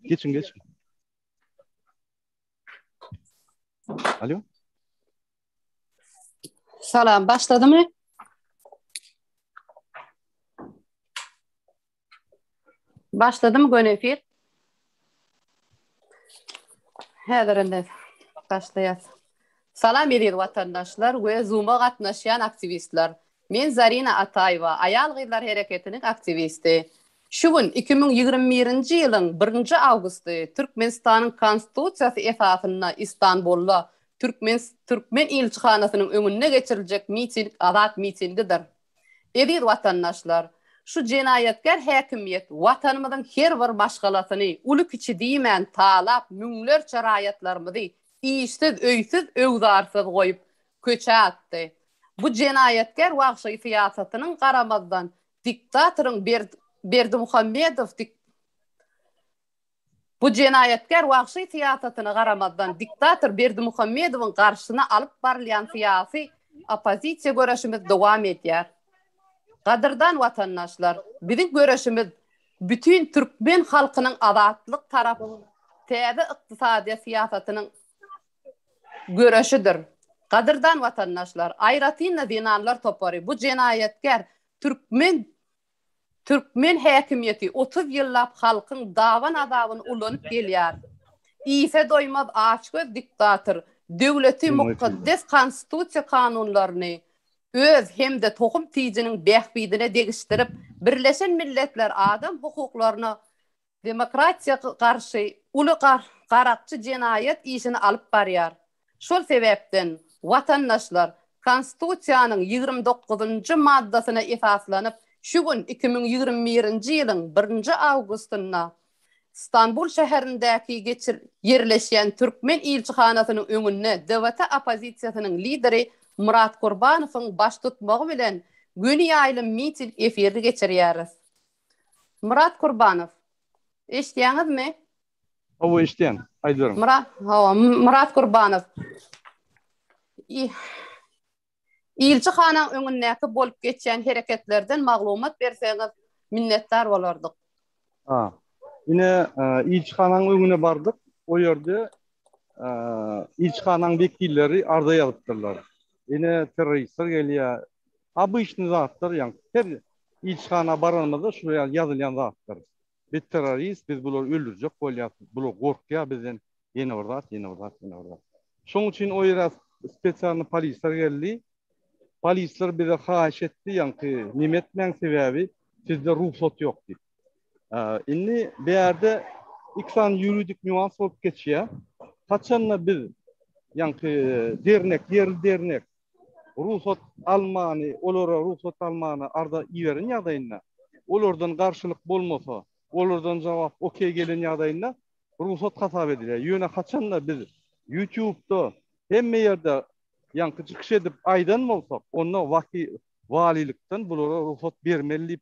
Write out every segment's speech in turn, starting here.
Geçin. Alo. Salam, başladı mı? Başladı mı Gönefir? Häzirinde başlayat. Salam edýär watandaşlar we Zoom'a gatnaşýan aktivistler. Men Zarina Ataýewa, Aýal Gyzlar Hereketiniň aktivisti. Şu gün 2021-nji ýylyň 1-nji awgusty Türkmenistanyň konstitusiýasy esasyna Istanbulda Türkmen ilçihanasynyň öňünde geçiriljek miting azat mitingidir. Edýär watandaşlar, şu jenaýetkär häkimiýet watanymyzyň her bir maşgalasyny uly kiçi diýmän talap müňlerçe raýatlarymyzy işsiz, öýsiz, öwdarsyz goýup köçe atdy. Bu jenaýetkär wagşy siýasatynyň garamazdan diktatoryň Berdimuhammedow Bu jenaýetkär wagşy siýasatyna garamazdan diktator Berdimuhammedowyň garşyna alyp barylýan syýasy opozisiýa göreşimiz dowam edýär. Gadyrdan watandaşlar, biziň göreşimiz bütün Türkmen halkynyň azatlyk tarapy täze ykdysady siýasatynyň göreşidir. Gadyrdan watandaşlar, Aýratynna dinanlar topary bu jenaýetkär Türkmen häkimiýeti 30 ýyllap halkyň dawan adabyny ulanyp gelýär. Ise doýmaz açgöz diktator döwleti mukaddes konstitusiýa kanunlaryny öz hemde tohum tiýjiniň bähbidine degişdirip Birleşen Milletler adam hukuklaryna demokratiýa garşy uly garakçy jenaýet işini alyp barýar. Şol sebäpden watandaşlar konstitusiýanyň 29-njy maddasyna esaslanyp şu gün 2021-nji ýylyň 1-nji awgustynda İstanbul şäherindäki yerleşýän Türkmen ilçihanasynyň öňünde döwlet opozisiýasynyň lideri Murat Kurbanowyň baş tutmagy bilen güni ýaýly miting efirde geçirýäris. Murat Kurbanow, eşitýäňizmi? Owa eşitýän, aýdyrym. Murat Kurbanow. İlçihanaň öňündäki bolup geçýän hereketlerden maglumat berseňiz minnetdar bolardyk. Yine ilçihanaň öňüne bardyk. O ýerde ilçihanaň wekilleri arda ýalypdyrlar. Yine teröristler gelýär. Обычный zatlar, ýa-ni her ilçihana baranmada şuraya ýazylýan zatlar. Biz terörist, biz bular öldürjek bolýar, bular gorkýar bizden ýene bardat. Şoň üçin o ýere spesialny polisler geldi. Polisler bize haýyş etdi, ýa-ni nime etmeň sebäbi sizde ruhsat ýok diýip. Indi bu ýerde iksan ýuridik nüans bolup geçýär. Kaçanla biz ýa-ni dernek ruhsat almany, olara ruhsat almany arda iýerin ýagdaýynda, olardan garşylyk bolmasa, olardan jogap okey gelen ýagdaýynda ruhsat hasap edilýär. Ýöne kaçanla biz YouTube'da hemme ýerde çıkış edip aýdan bolsak, onda walilikden bulara ruhsat bermeli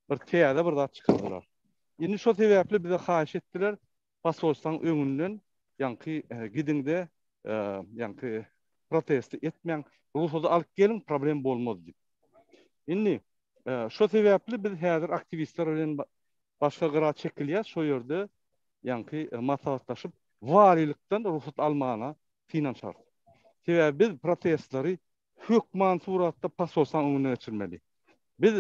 bir täze bir zat çykyrdylar. Indi şo sebäpli bize haýyş etdiler, pasolstanyň öňünden gidinde protest etmeň, ruhsaty alyp gelin, problem bolmaz diýip. Indi şo sebäpli biz häzir aktivistler bilen başga gyra çekilýär, şo ýerde maslahatlaşyp walilikden ruhsat almana finansiýar. Sebäbi biz protestleri hökman suratda pasolstanyň öňüne geçirmeli. Biz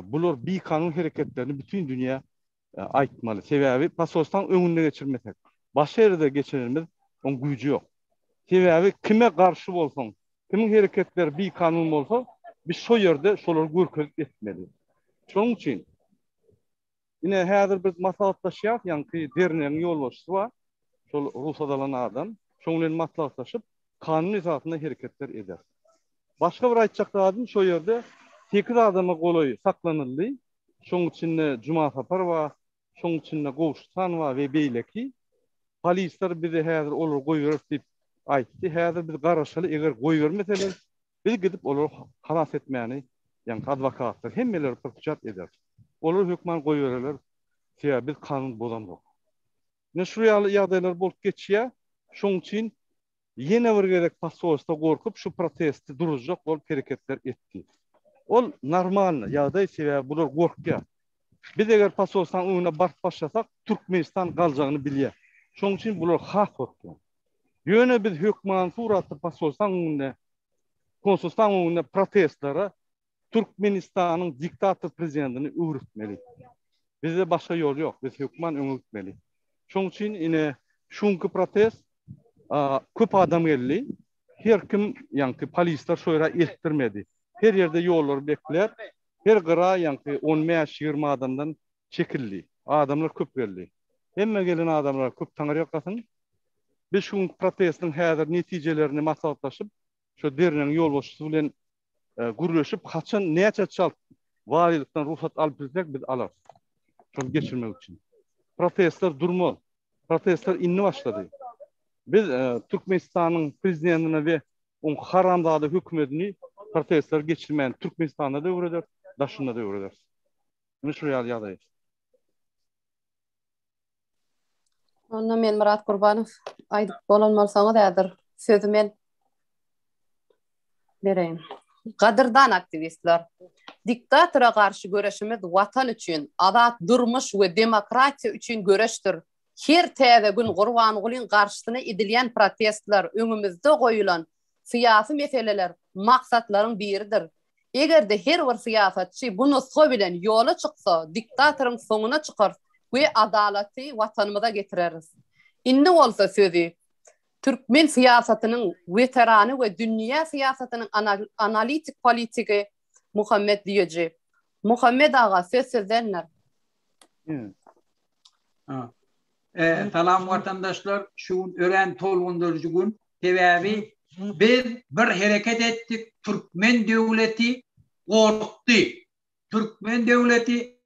bular bir kanun hereketlerini bütün dünya aýtmaly. Sebäbi pasolstanyň öňüne geçirmesek, başga ýerde geçirmemiz on güýji ýok. Sebäbi kime garşy bolsaň, kimin hereketleri bir kanun bolsa, biz şo ýerde şolary görkezip etmeli. Şoň üçin ine häzir biz maslahatlaşýar, dernegiň ýolbaşçysy bar, şol ruhsat alan adam, şoň bilen maslahatlaşyp kanun esasında hereketler eder. Başka bir aýtjak adam şo ýerde 8 adama goloy saklanyldy. Şoň içinde Juma Sapar bar, şoň içinde Gowşsan bar we beýleki. Polisler bize häzir olar goýberip diýip aýtdy. Häzir biz garaşaly, eger goýbermeseler, biz gidip olar halas etmäni, adwokatlar hemmeleri pyrçat eder. Olar hökman goýberler, sebäbi biz kanun bozandyk. Ne şu ýagdaýlar bolup geçýär, şoň üçin ýene bir gerek pasolsta gorkup şu protesti durujak bolup hereketler etdi. Ol normal ýagdaý sebäbi bular gorkýar. Biz eger pasolsan öňüne barp başlasak, Türkmenistan galjagyny bilýär. Şoň üçin bular hak hokdy. Ýöne biz hökman suratda pasolsan öňüne, konsulstan öňüne protestlara Türkmenistanyň diktator prezidentini öwrütmeli. Bizde başka yol yok. Biz hükman öňütmeli. Şoň üçin ine şunky protest köp adam geldi. Her kim ýa-ni polisler şoýra eltdirmedi. Her ýerde ýollar bekler. Her gyra ýa-ni 15-20 adamdan çekildi. Adamlar köp geldi. Emme gelen adamlar köp taňar ýakasyn. Biz şu protestiň häzir netijelerini maslahatlaşyp, şo derinen ýol boşlugy bilen gürleşip haçan näçe çalt walilikden ruhsat alyp bilsek biz alar. Şonu geçirmek için. Protestler durmalı. Protestler inni başladı. Biz Türkmenistan'ın prezidentine ve onun haramzade hükümetini protestler geçirmeyen Türkmenistan'da da öğreder, daşında da öğreder. Bunu şuraya yazayım. Onda men Murat Kurbanov aydyp bolanmalsaňyz ädir sözü men bereyim. Gadyrdan aktivistler. Diktatora karşı göreşimiz vatan üçün, azat durmuş ve demokratiya üçün göreştir. Her täze gün Gurbangulyň karşysyna edilýän protestler, öňümizde goýulan syýasy meseleler maksatlaryň biridir. Egerde her bir syýasatçy bu nusga bilen ýola çyksa, diktatoryň soňuna çykar we adalaty watanymyza getireriz. Indi bolsa sözü Türkmen siyasatynyň veterany we dünýä siyasatynyň analitik politiki Muhammed Diýeji. Muhammed ağa söz sözlenler. Salam vatandaşlar, şu ören tolgundurucu gün tevavi biz bir hareket ettik. Türkmen devleti korktu. Türkmen devleti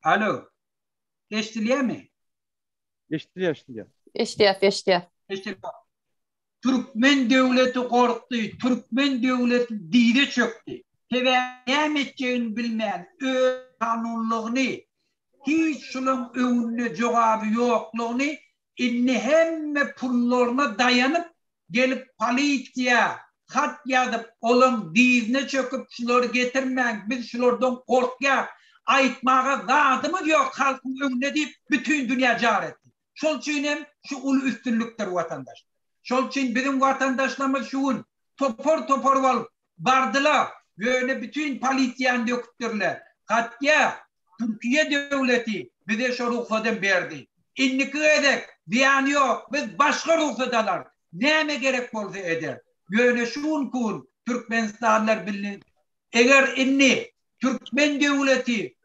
Alo eştiliyor mi? Eştiyat. Türkmen devleti korktu. Türkmen devleti dide çöktü. Tevavi eteceğini bilmeyen kanunluğunu hiç şunun önüne cevabı yokluğunu inni hemme pullarına dayanıp gelip polisiya hat yazıp olan dizine çöküp şunları getirmeyen biz şunlardan korkya aytmağa zadımız yok halkın önüne deyip bütün dünya car etti. Şol için şu ulu üstünlüktür vatandaş. Şol için bizim vatandaşlarımız şuun topor olup bardılar böyle bütün polisiyan döktürler. Hatta Türkiye devleti bize şu ruhsaten verdi. İnniki edek, diyan yok, biz başka ruhsatalar. Neyme gerek olsa eder. Böyle şun kun Türkmenistanlar bilin. Eğer inni Türkmen devleti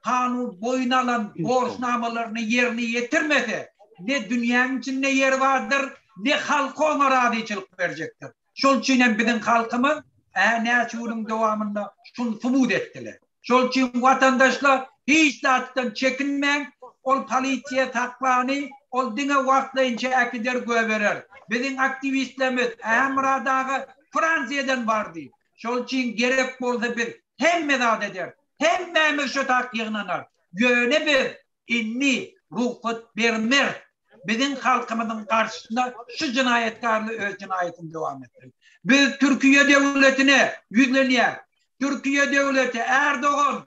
kanun boyuna alan borçnamalarını yerine getirmese ne dünyanın içinde yer vardır ne halkı ona radicilik verecektir. Şol için bizim halkımız ne şunun devamında şunu sumut ettiler. Şol için vatandaşlar hiç zaten çekinmeyin. Ol polisiye taklanı, ol dine vaktlayınca akider göverir. Bizim aktivistlerimiz Emra'dağı Fransa'dan vardı. Şol için gerek olsa bir hem medat eder, hem memişe tak yığınanar. Yöne bir inni ruhsat vermer. Bizim halkımızın karşısında şu cinayetkarlı öz cinayetini devam ettirir. Biz Türkiye devletine yükleniyor. Türkiye devleti Erdoğan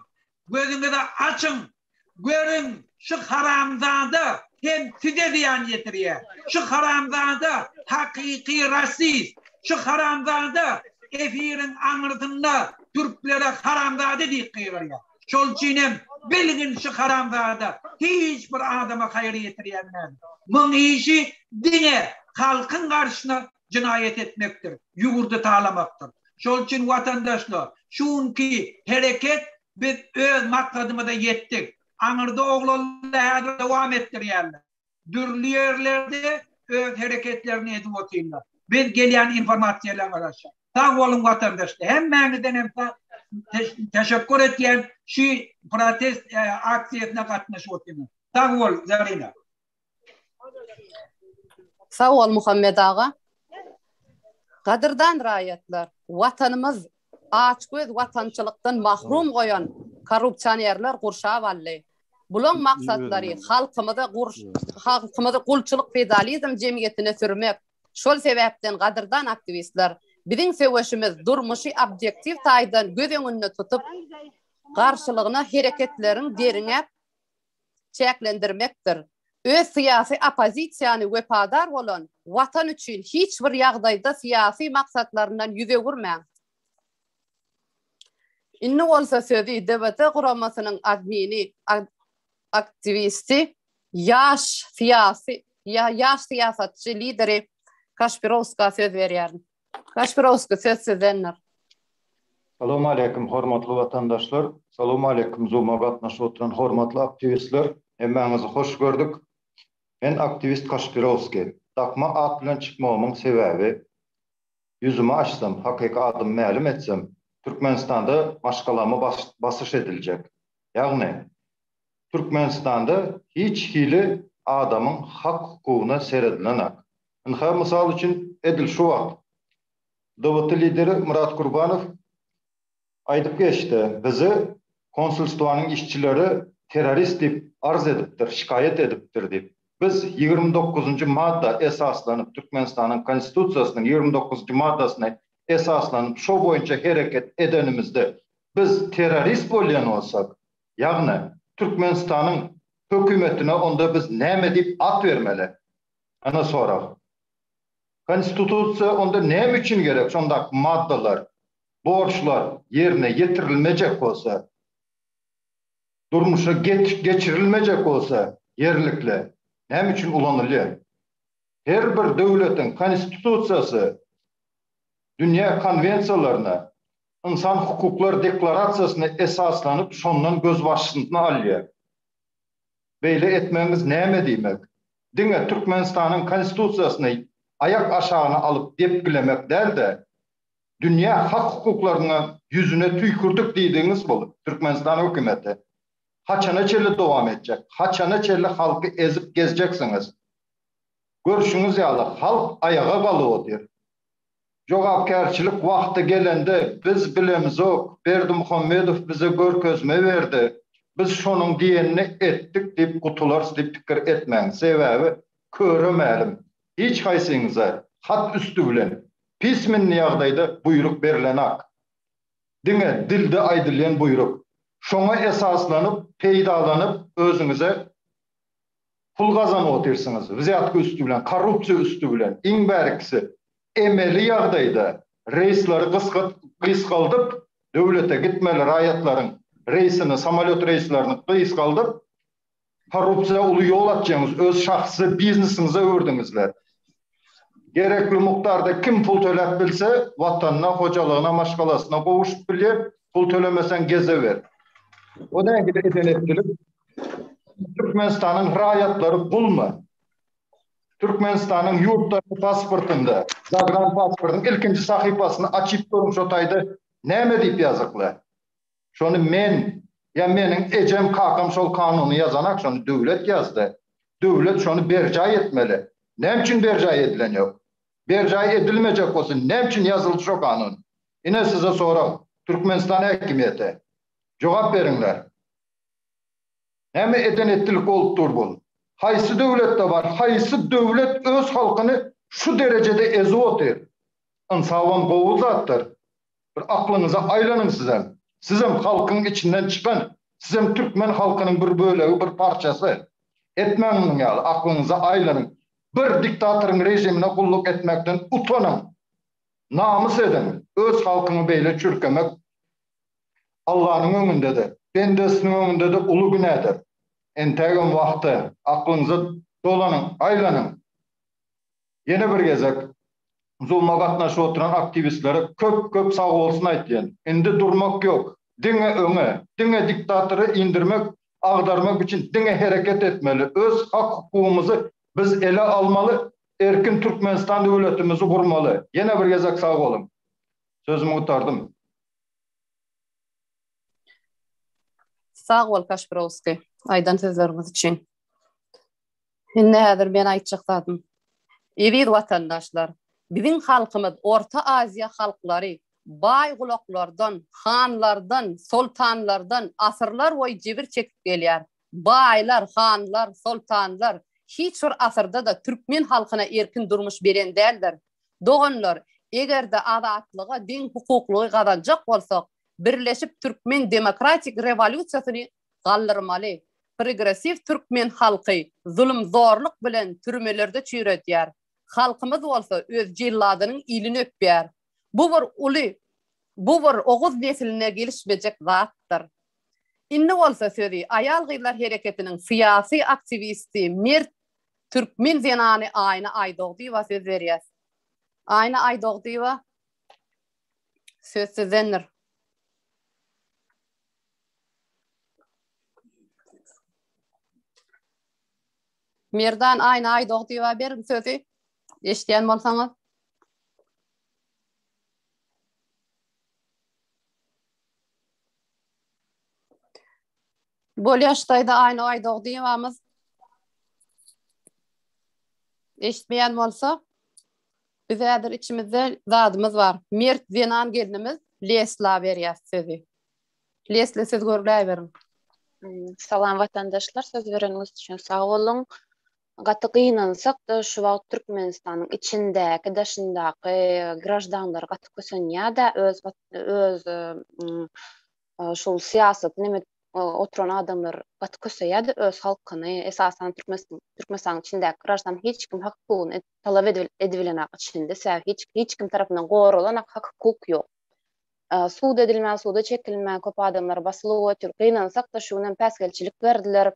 gözünüzü açın, görün şu haramzade hem size ziyan getiriyor. Şu haramzade hakiki rasist, şu haramzade efirin anırtında Türklere haramzade diye kıyırıyor. Şol çinem bilgin şu haramzade hiçbir adama hayır getiriyemez. Bunun işi dine, halkın karşısına cinayet etmektir, yurdu tağlamaktır. Şol için vatandaşlar, şunki hareket biz öz maksadımıza yettik. Anırda oğlanlar devam ettiriyorlar. Dürlü yerlerde öz hareketlerini edip otururlar. Biz gelen informasyoner araştırıyorlar. Sağ olun vatandaşlar. Hem meniden hem teşekkür etiyen şu protest aksiyetine katmış otururlar. Sağ ol Zarina. Sağ ol Muhammed ağa. Kadırdan rayetler, vatanımız açgöz vatançılıktan mahrum koyan korrupsiyonerler kurşağı vallahi. Bulun maksatları halkımızı kulçuluk fedalizm cemiyetine sürmek. Şol sebepten kadırdan aktivistler Bizim söwüşimiz durmuşy objektiv taýdan göz öňünde tutup garşylygyna hereketlerin derine çäklendirmekdir. Öz siyasi opozisiýany wepadar bolan watan üçin hiç bir ýagdaýda siyasi maksatlaryndan ýüze gürmäň. Inni bolsa sözi DBT guramasynyň admini, aktivisti, ýaş siýasatçy lideri Kaşpirovska söz berýär. Kaşpirovska söz sizdenler. Salamu aleykum hormatly vatandaşlar. Salamu aleykum Zoom'a gatnaşyp oturan hormatly aktivistler. Hemmäňizi hoş gördük. Men aktivist Kaşpirovski. Takma at bilen çykmagymyň sebäbi ýüzümi açsam, hakyky adymy ma'lum etsem, Türkmenistanda maşgalama basyş ediljek. Ýagny Türkmenistanda hiç hili adamın hak hukugyna seredilenak. Misal üçün edil şu wagt. DBT lideri Murat Kurbanov aydyp geçdi. Bizi konsulstowanyň işçileri terörist dip arz edipdir, şikayet edipdir dip. Biz 29-njy madda esaslanyp Türkmenistanyň konstitusiýasynyň 29-njy maddasyna esaslanyp şo boýunça hereket edenimizde biz terörist bolýan bolsak, ýagny Türkmenistanyň hökümetine onda biz näme dip at bermeli? Ana sorak. Konstitusiýa onda näme üçin gerek? Şondak maddalar, borçlar yerine getirilmejek bolsa, durmuşa geçirilmejek bolsa, yerlikle näme üçin ulanylýar? Her bir döwletiň konstitusiýasy dünýä konvensiýalaryna, insan hukuklar deklarasiýasyna esaslanyp şondan göz başyna alýar. Beýle etmemiz näme diýmek? Diňe Türkmenistanyň konstitusiýasyny ayak aşağına alıp depkilemek däl-de dünýä hak hukuklaryna yüzüne tüýkürdük diýdiňiz bolup Türkmenistan hökümeti haçana çeli dowam etjek, haçana çeli halky ezip gezjeksiniz. Görüşüňiz ýaly halk ayaga galypdyr. Jogapkärçilik wagty gelende biz bilemiz ok, Berdimuhammedow bize görkezme berdi. Biz şonuň diýenini etdik diýip gutular diýip pikir etmäň. Sebäbi köremälim. Hiç haýsyňyza hat üstü bilen pisminli ýagdaýda buyruk berilenak. Diňe dilde aýdylýan buyruk. Şoňa esaslanyp, peýdalanyp özüňize pul gazanyp otursyňyz. Wizýatky üstü bilen, korrupsiýa üstü bilen, iň bärkisi emeli ýagdaýda reýsleri gysgaldyp, döwlete gitmeli raýatlaryň reýsini, samolyot reýslaryny gysgaldyp, korrupsiýa uly ýol atjaňyz, öz şahsy biznesiniňize öwrdiňizler. Gerekli muktarda kim pul töläp bilse, watanyna, hojalygyna, maşgalasyna gowuşup bilýär, pul tölemesen gezeber. O da edenetdilik. Türkmenistanyň raýatlary bulma. Türkmenistanyň ýurtdaşy pasportunda, zagran pasportynyň ilkinji sahypasyny açyp görüp şotaýda näme diýip ýazyklar? Şonu men, ya meniň ejem kakam şol kanuny ýazanak, şonu döwlet ýazdy. Döwlet şonu berjaý etmeli. Näme üçin berjaý edilen ýok? Berjaý edilmejek bolsa, näme üçin ýazyldy şo kanun? Ine size soram, Türkmenistan häkimiýeti. Jogap beriňler. Näme edenetdilik bolup durdy? Haýsy döwletde bar, haýsy döwlet öz halkyny şu derejede ezip otur? Insawan gowul zatdyr. Bir aklynıza aýlanyň sizem. Sizem halkyň içinden çykan, sizem Türkmen halkynyň bir bölegi, bir parçasy. Etmäňiň ýaly, aklynıza aýlanyň. Bir diktatoryň rejimine kulluk etmekden utanyň. Namys edin. Öz halkyny beýle çürkemek Allah'ın öňünde de, bendesiniň öňünde de uly günädir. Entägem wagty aklynıza dolanyň, aýlanyň. Ýene bir gezek Zoom'a gatnaşyp oturan aktivistlere köp sag bolsun aýtýan. Endi durmak ýok. Diňe öňe, diňe diktatory indirmek, agdarmak üçin diňe hereket etmeli. Öz hak hukukumuzy biz ele almaly, erkin Türkmenistan döwletimizi gurmaly. Ýene bir gezek sag bolun. Sözümü utardım. Sag bol Kaşpirovski. Aýdan sözleriniz için. Indi häzir men aýtjakdym. Eýdir watandaşlar, biziň halkymyz Orta Aziýa halklary bay gulaklardan, hanlardan, sultanlardan asyrlar boýy jebir çekip gelýär. Baylar, hanlar, sultanlar hiç bir asyrda da Türkmen halkyna erkin durmuş beren däldir. Doganlar Egerde adatlyga, din hukuklugy gazanjak bolsak, birleşip Türkmen demokratik revolüsiýasyny galdyrmaly. Progressiv Türkmen halky zulüm zorluk bilen türmelerde çüýredýär. Halkymyz bolsa öz jilladynyň ilini öpýär. Bu bir uly, bu bir oguz nesline gelişmejek zatdyr. Inni bolsa sözi ayal gyzlar hereketiniň syýasy aktivisti Mert Türkmen zenany Aýna Aýdogdywa söz berýär. Aýna Aýdogdywa söz sizendir. Merdan Aýna Aýdogdywa berin sözi. Eşitýän bolsaňyz. Bol ýaşdaýda Aýna Aýdogdywamyz eşitmeýän bolsa, biz häzir içimizde zadymyz bar. Mert Zenan gelinimiz Lesla berýär sözi. Lesla söz görläýberin. Salam vatandaşlar, söz bereniňiz üçin sag bolun. Gaty gynansak da şu wagt Türkmenistanyň içindäki, daşyndaky grajdanlar gaty kösenýär-de öz şol siýasat neme oturan adamlar gaty kösenýär-de öz halkyny, esasan Türkmenistanyň içindäki grajdan hiç kim hak hukugyny talap edilen içinde hiç kim tarapyndan gorulan hak hukuk ýok. Suud edilmän, suuda çekilmän köp adamlar basylyp otur. Gynansak da şuňdan päsgelçilik berdiler.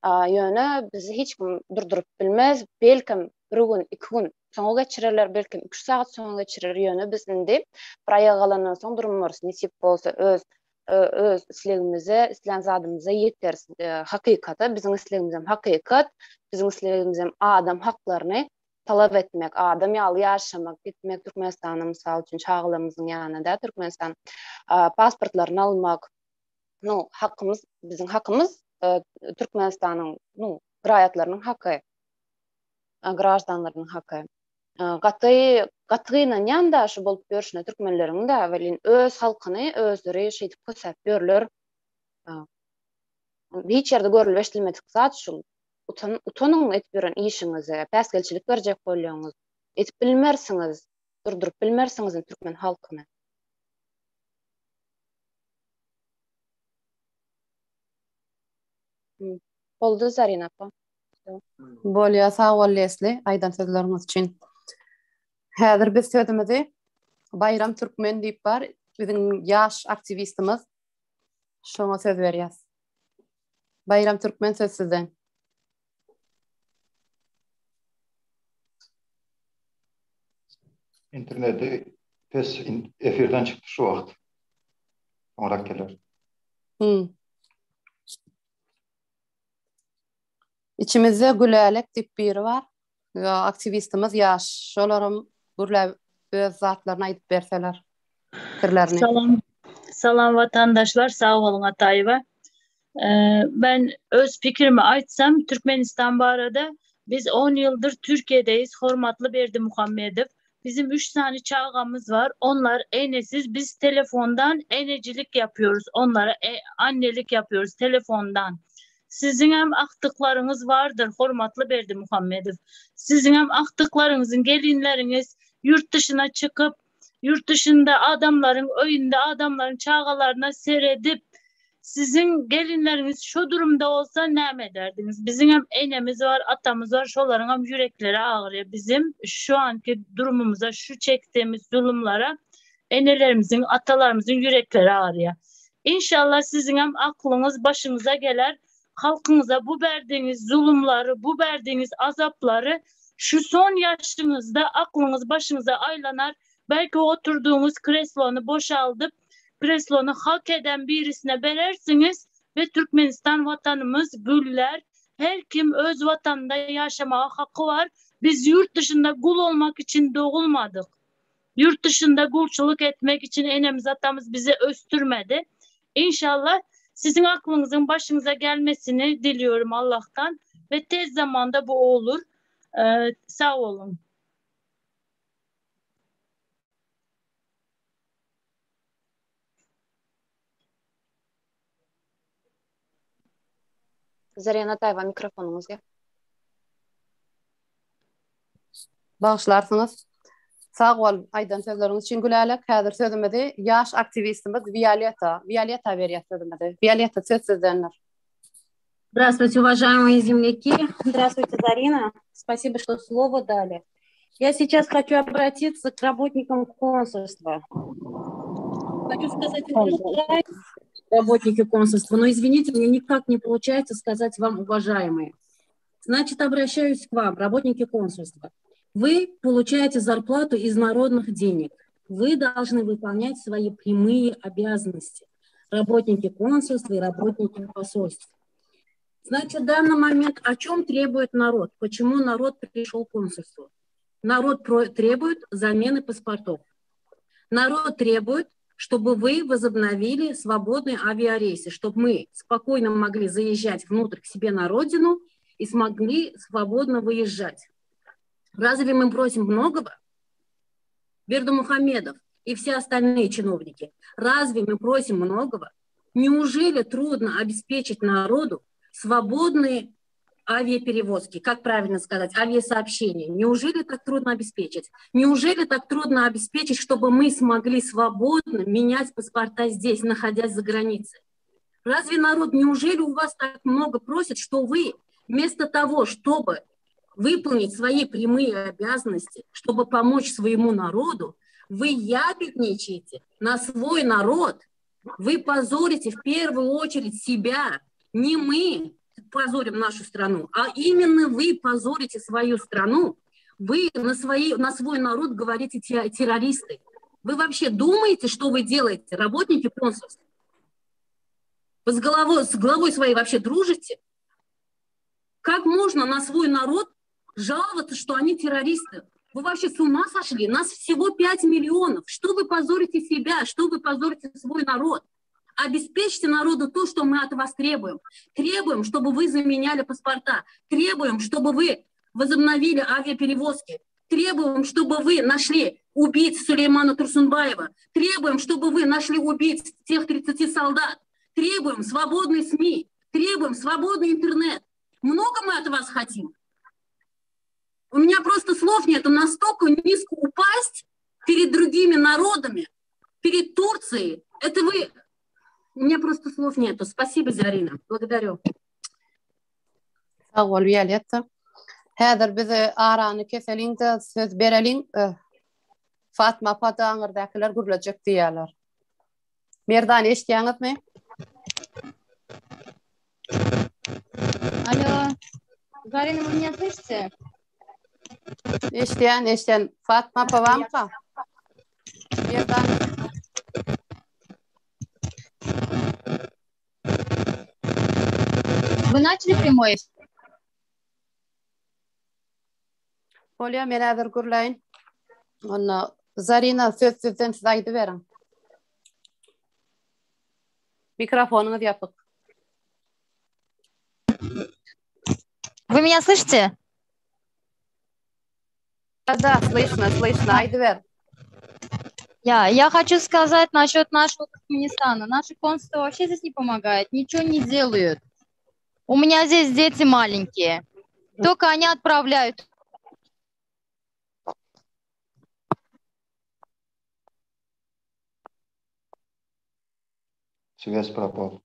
Ýöne bizi hiç kim durdurup bilmez. Belkim bir gün, 2 gün soňa geçirirler, belkim 3 saat soňa geçirir. Ýöne biz indi bir aýa galandan soň durumlarys nisip bolsa öz islegimize, islen zadymyza ýetersiz. Hakykata biziň islegimiz hem hakykat, biziň islegimiz hem adam haklaryny talap etmek, adam ýaly ýaşamak, gitmek Türkmenistana mysal üçin çağlamyzyň ýanynda Türkmenistan pasportlaryny almak. Hakkımız, bizim hakkımız Türkmenistan'ın grayatlarının hakkı, grajdanlarının hakkı. Gatygyna ýandaşy bolup görüşne türkmenleriň de welin öz halkyny özleri şeýdip kösäp berler. Hiç ýerde görülip eşdilmedik zat şol. Utanyň etip beren işiňize päsgelçilik berjek bolýaňyz, etip bilmersiňiz, durdurup bilmersiňiz türkmen halkyny. Oldu Zarina apa. Bolýa, sag bol Leslie, aýdan sözleriňiz üçin. Häzir biz sözümizi Bayram Türkmen diýip bar, biziň ýaş aktivistimiz şoňa söz berýär. Bayram Türkmen söz sizden. İnterneti pes efirden çıktı şu wagt. Oňrak geler. İçimizde Gülälek diýip biri bar. Aktivistimiz ýaş. Şolaram gürläp öz zatlaryny aýdyp berseler. Fikirlerini. Salam vatandaşlar, sağ olun Ataýewa. Ben öz fikrimi açsam, Türkmenistan barada biz 10 yıldır Türkiye'deyiz. Hormatly Berdimuhammedow. Bizim 3 tane çağamız var. Onlar enesiz. Biz telefondan enecilik yapıyoruz. Onlara annelik yapıyoruz telefondan. Sizin hem aktıklarınız vardır, hormatly Berdimuhammedow. Sizin hem aktıklarınızın gelinleriniz yurt dışına çıkıp, yurt dışında adamların öyünde adamların çağalarına seyredip, sizin gelinleriniz şu durumda olsa ne ederdiniz? Bizim hem enemiz var, atamız var, şoların hem yürekleri ağrıyor. Bizim şu anki durumumuza, şu çektiğimiz zulümlara enelerimizin, atalarımızın yürekleri ağrıyor. İnşallah sizin hem aklınız başınıza gelir. Halkınıza bu verdiğiniz zulümleri, bu verdiğiniz azapları şu son yaşınızda aklınız başınıza aylanar. Belki oturduğunuz kreslonu boşaltıp kreslonu hak eden birisine verersiniz ve Türkmenistan vatanımız güller. Her kim öz vatanında yaşamaya hakkı var. Biz yurt dışında kul olmak için doğulmadık. Yurt dışında kulçuluk etmek için enemiz atamız bize östürmedi. İnşallah sizin aklınızın başınıza gelmesini diliyorum Allah'tan ve tez zamanda bu olur. Sağ olun. Zarina Ataýewa mikrofonunuzga. Bağışlarsınız. Sağ ol, aydan sözleriniz için gülälek. Häzir sözümde yaş aktivistimiz Violeta berýär sözümde. Violeta, söz sizdenler. Здравствуйте, уважаемые земляки. Здравствуйте, Зарина. Спасибо, что слово дали. Я сейчас хочу обратиться к работникам консульства. Хочу сказать, уважаемые работники консульства, но извините, мне никак не получается сказать вам, уважаемые. Значит, обращаюсь к вам, работники консульства. Вы получаете зарплату из народных денег. Вы должны выполнять свои прямые обязанности. Работники консульства и работники посольства. Значит, в данный момент о чем требует народ? Почему народ пришел к консульству? Народ требует замены паспортов. Народ требует, чтобы вы возобновили свободные авиарейсы, чтобы мы спокойно могли заезжать внутрь к себе на родину и смогли свободно выезжать. Разве мы просим многого? Бердымухамедов и все остальные чиновники, разве мы просим многого? Неужели трудно обеспечить народу свободные авиаперевозки, как правильно сказать, авиасообщения? Неужели так трудно обеспечить? Неужели так трудно обеспечить, чтобы мы смогли свободно менять паспорта здесь, находясь за границей? Разве народ, неужели у вас так много просит, что вы вместо того, чтобы выполнить свои прямые обязанности, чтобы помочь своему народу, вы ябедничаете на свой народ, вы позорите в первую очередь себя, не мы позорим нашу страну, а именно вы позорите свою страну, вы на свой народ говорите террористы. Вы вообще думаете, что вы делаете, работники консульства? Вы с головой своей вообще дружите? Как можно на свой народ жаловаться, что они террористы? Вы вообще с ума сошли? Нас всего 5 миллионов. Что вы позорите себя? Что вы позорите свой народ? Обеспечьте народу то, что мы от вас требуем. Требуем, чтобы вы заменяли паспорта. Требуем, чтобы вы возобновили авиаперевозки. Требуем, чтобы вы нашли убийц Сулеймана Турсунбаева. Требуем, чтобы вы нашли убийц тех 30 солдат. Требуем свободной СМИ. Требуем свободный интернет. Много мы от вас хотим. У меня просто слов нет. Настолько низко упасть перед другими народами, перед Турцией. Это вы... У меня просто слов нету. Спасибо, Зарина. Благодарю. Sağ ol, Violeta. Häzir bizi arany keselinde söz berelin Fatma Padağırdakiler gürlejek diýerler. Merdan eşdiýäňizmi? Алло, Зарина, вы меня слышите? Eşdiýän. Fatma Pavamka. Merdan. Вы начали прямой эфир? Bolýa, men häzir gürleýin. Onda Zarina söz sizden size beren. Mikrofonuňyz ýapyk. Вы меня слышите? Да, слышно, айдывер. Я хочу сказать насчет нашего Туркменистана. Наши консульства вообще здесь не помогают, ничего не делают. У меня здесь дети маленькие. Только они отправляют. Связь пропала.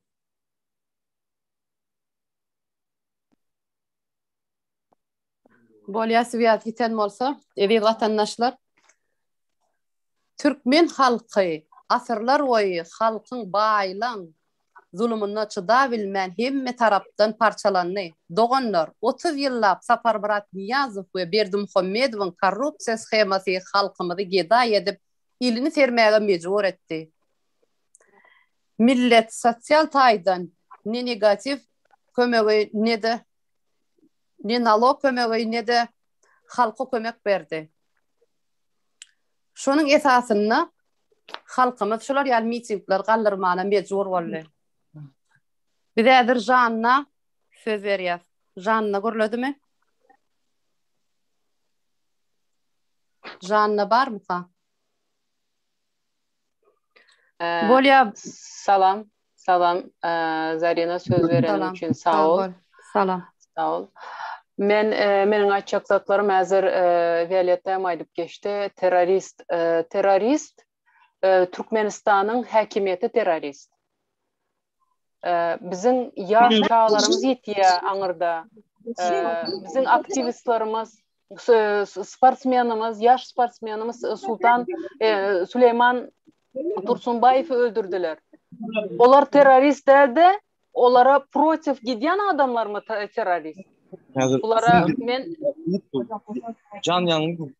Bolýa swýat ýiten bolsa, ewi watandaşlar, Türkmen halky asyrlar boýy halkyň baýlan zulmuna çyda bilmän hemme tarapdan parçalandy. Doganlar 30 ýyllap Saparmurat Niýazow we Berdimuhammedowyň korrupsiýa schemasy halkymyzy geda edip ilini sermäge mejbur etdi. Millet sosial taýdan ne negativ kömegi ne nalog kömegi ne de halka kömek berdi. Şonuň esasyny halkymyz şolar ýaly mitingler galdyrmana mejbur boldy. Bir häzir Janna söz berýär. Janna görledimi? Janna barmy? Bolýa, Salam. Zarina söz veren için sağ ol. Salam. Sağ ol. Menin açıkçatlarım hazır veliyettem aydıp geçti. Terörist, Türkmenistan'ın hakimiyeti terörist. Bizim yaş çağlarımız yetiye anırda. Bizim aktivistlarımız, sportsmenimiz, yaş sportsmenimiz Sultan Süleyman Tursunbayev'i öldürdüler. Olar terörist de, olara protiv giden adamlar mı terörist? Bulara men can yanını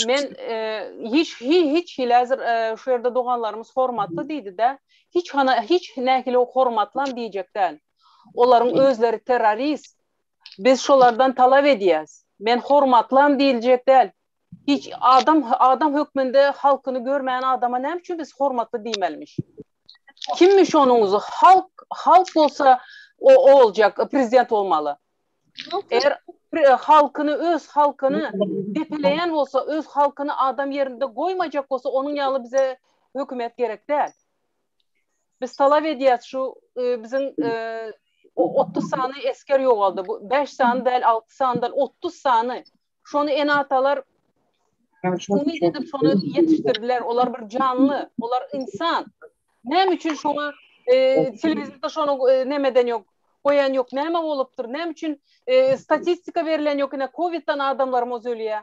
men hiç hazır şu yerde doğanlarımız hormatlı deydi de hiç nehili o hormatlan diyecekler. Onların özleri terörist. Biz şolardan talep ediyiz. Men hormatlan diyecekler. Hiç adam hükmünde halkını görmeyen adama ne için biz hormatlı deyimelmiş? Kimmiş onunuzu? Halk olsa o olacak, prezident olmalı. Eğer öz halkını depeleyen olsa, öz halkını adam yerinde koymayacak olsa onun yanında bize hükümet gerek değil. Biz talep ediyiz şu bizim 30 sani esker yok oldu. 5 sani değil, 6 sani değil, 30 sani. Şunu en atalar ümit edip şunu yetiştirdiler. Onlar bir canlı, onlar insan. Ne için şunu televizyonda şunu nemeden yok, koyan yok, neme oluptur. Ne için statistika verilen yok. Yine Covid'den adamlarımız ölüyor.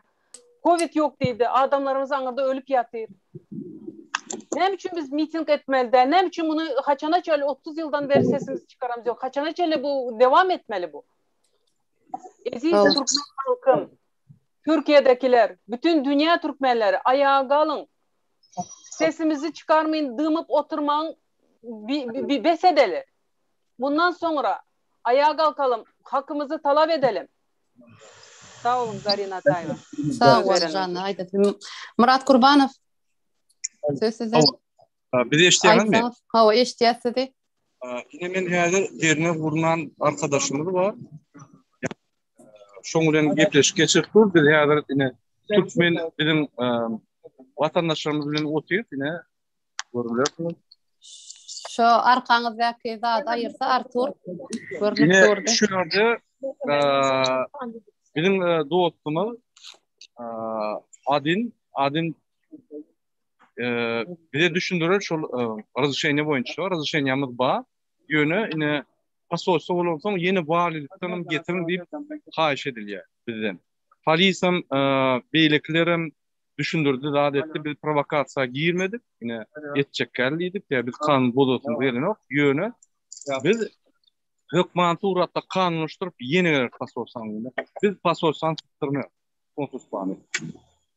Covid yok deydi. Adamlarımız anında ölüp yatıyor. Ne için biz miting etmeli de, ne için bunu haçana çöle 30 yıldan beri sesimizi çıkaramız yok. Haçana çöle bu devam etmeli bu. Aziz Türkmen halkım, Türkiye'dekiler, bütün dünya Türkmenleri ayağa kalın. Sesimizi çıkarmayın, dığımıp oturmayın, bir besedeli. Bundan sonra ayağa kalkalım, hakkımızı talep edelim. Sağ olun Zarina Atayeva. Sağ olun Canlı. Haydi. Murat Kurbanov. Söz size. Bir de eşitleyen mi? Ha, eşitleyesi de. Yine men hazır derine vurulan arkadaşımız var. Şoňulen gepleşip geçip dur. Biz hazır yine Türkmen bizim vatandaşlarımız bilen oturup yine görüyorlar. Şu arkanızdaki zat ayırsa Artur. Yine şu yerde bizim dostumuz Adin bize düşündürür şu razışene boyunca razışenyamız ba yönü yine pasosu olursa yeni valilikten getirin deyip hayiş ediliyor bizden. Polisam beyliklerim düşündürdü adetli bir provokasiya girmedik yine yetecekkerliydik ya biz kanun bozulsun verin yok yönü biz hükümeti uğratta kanunlaştırıp yeni pasosan biz pasosan tutturmuyor konsuz bağlı.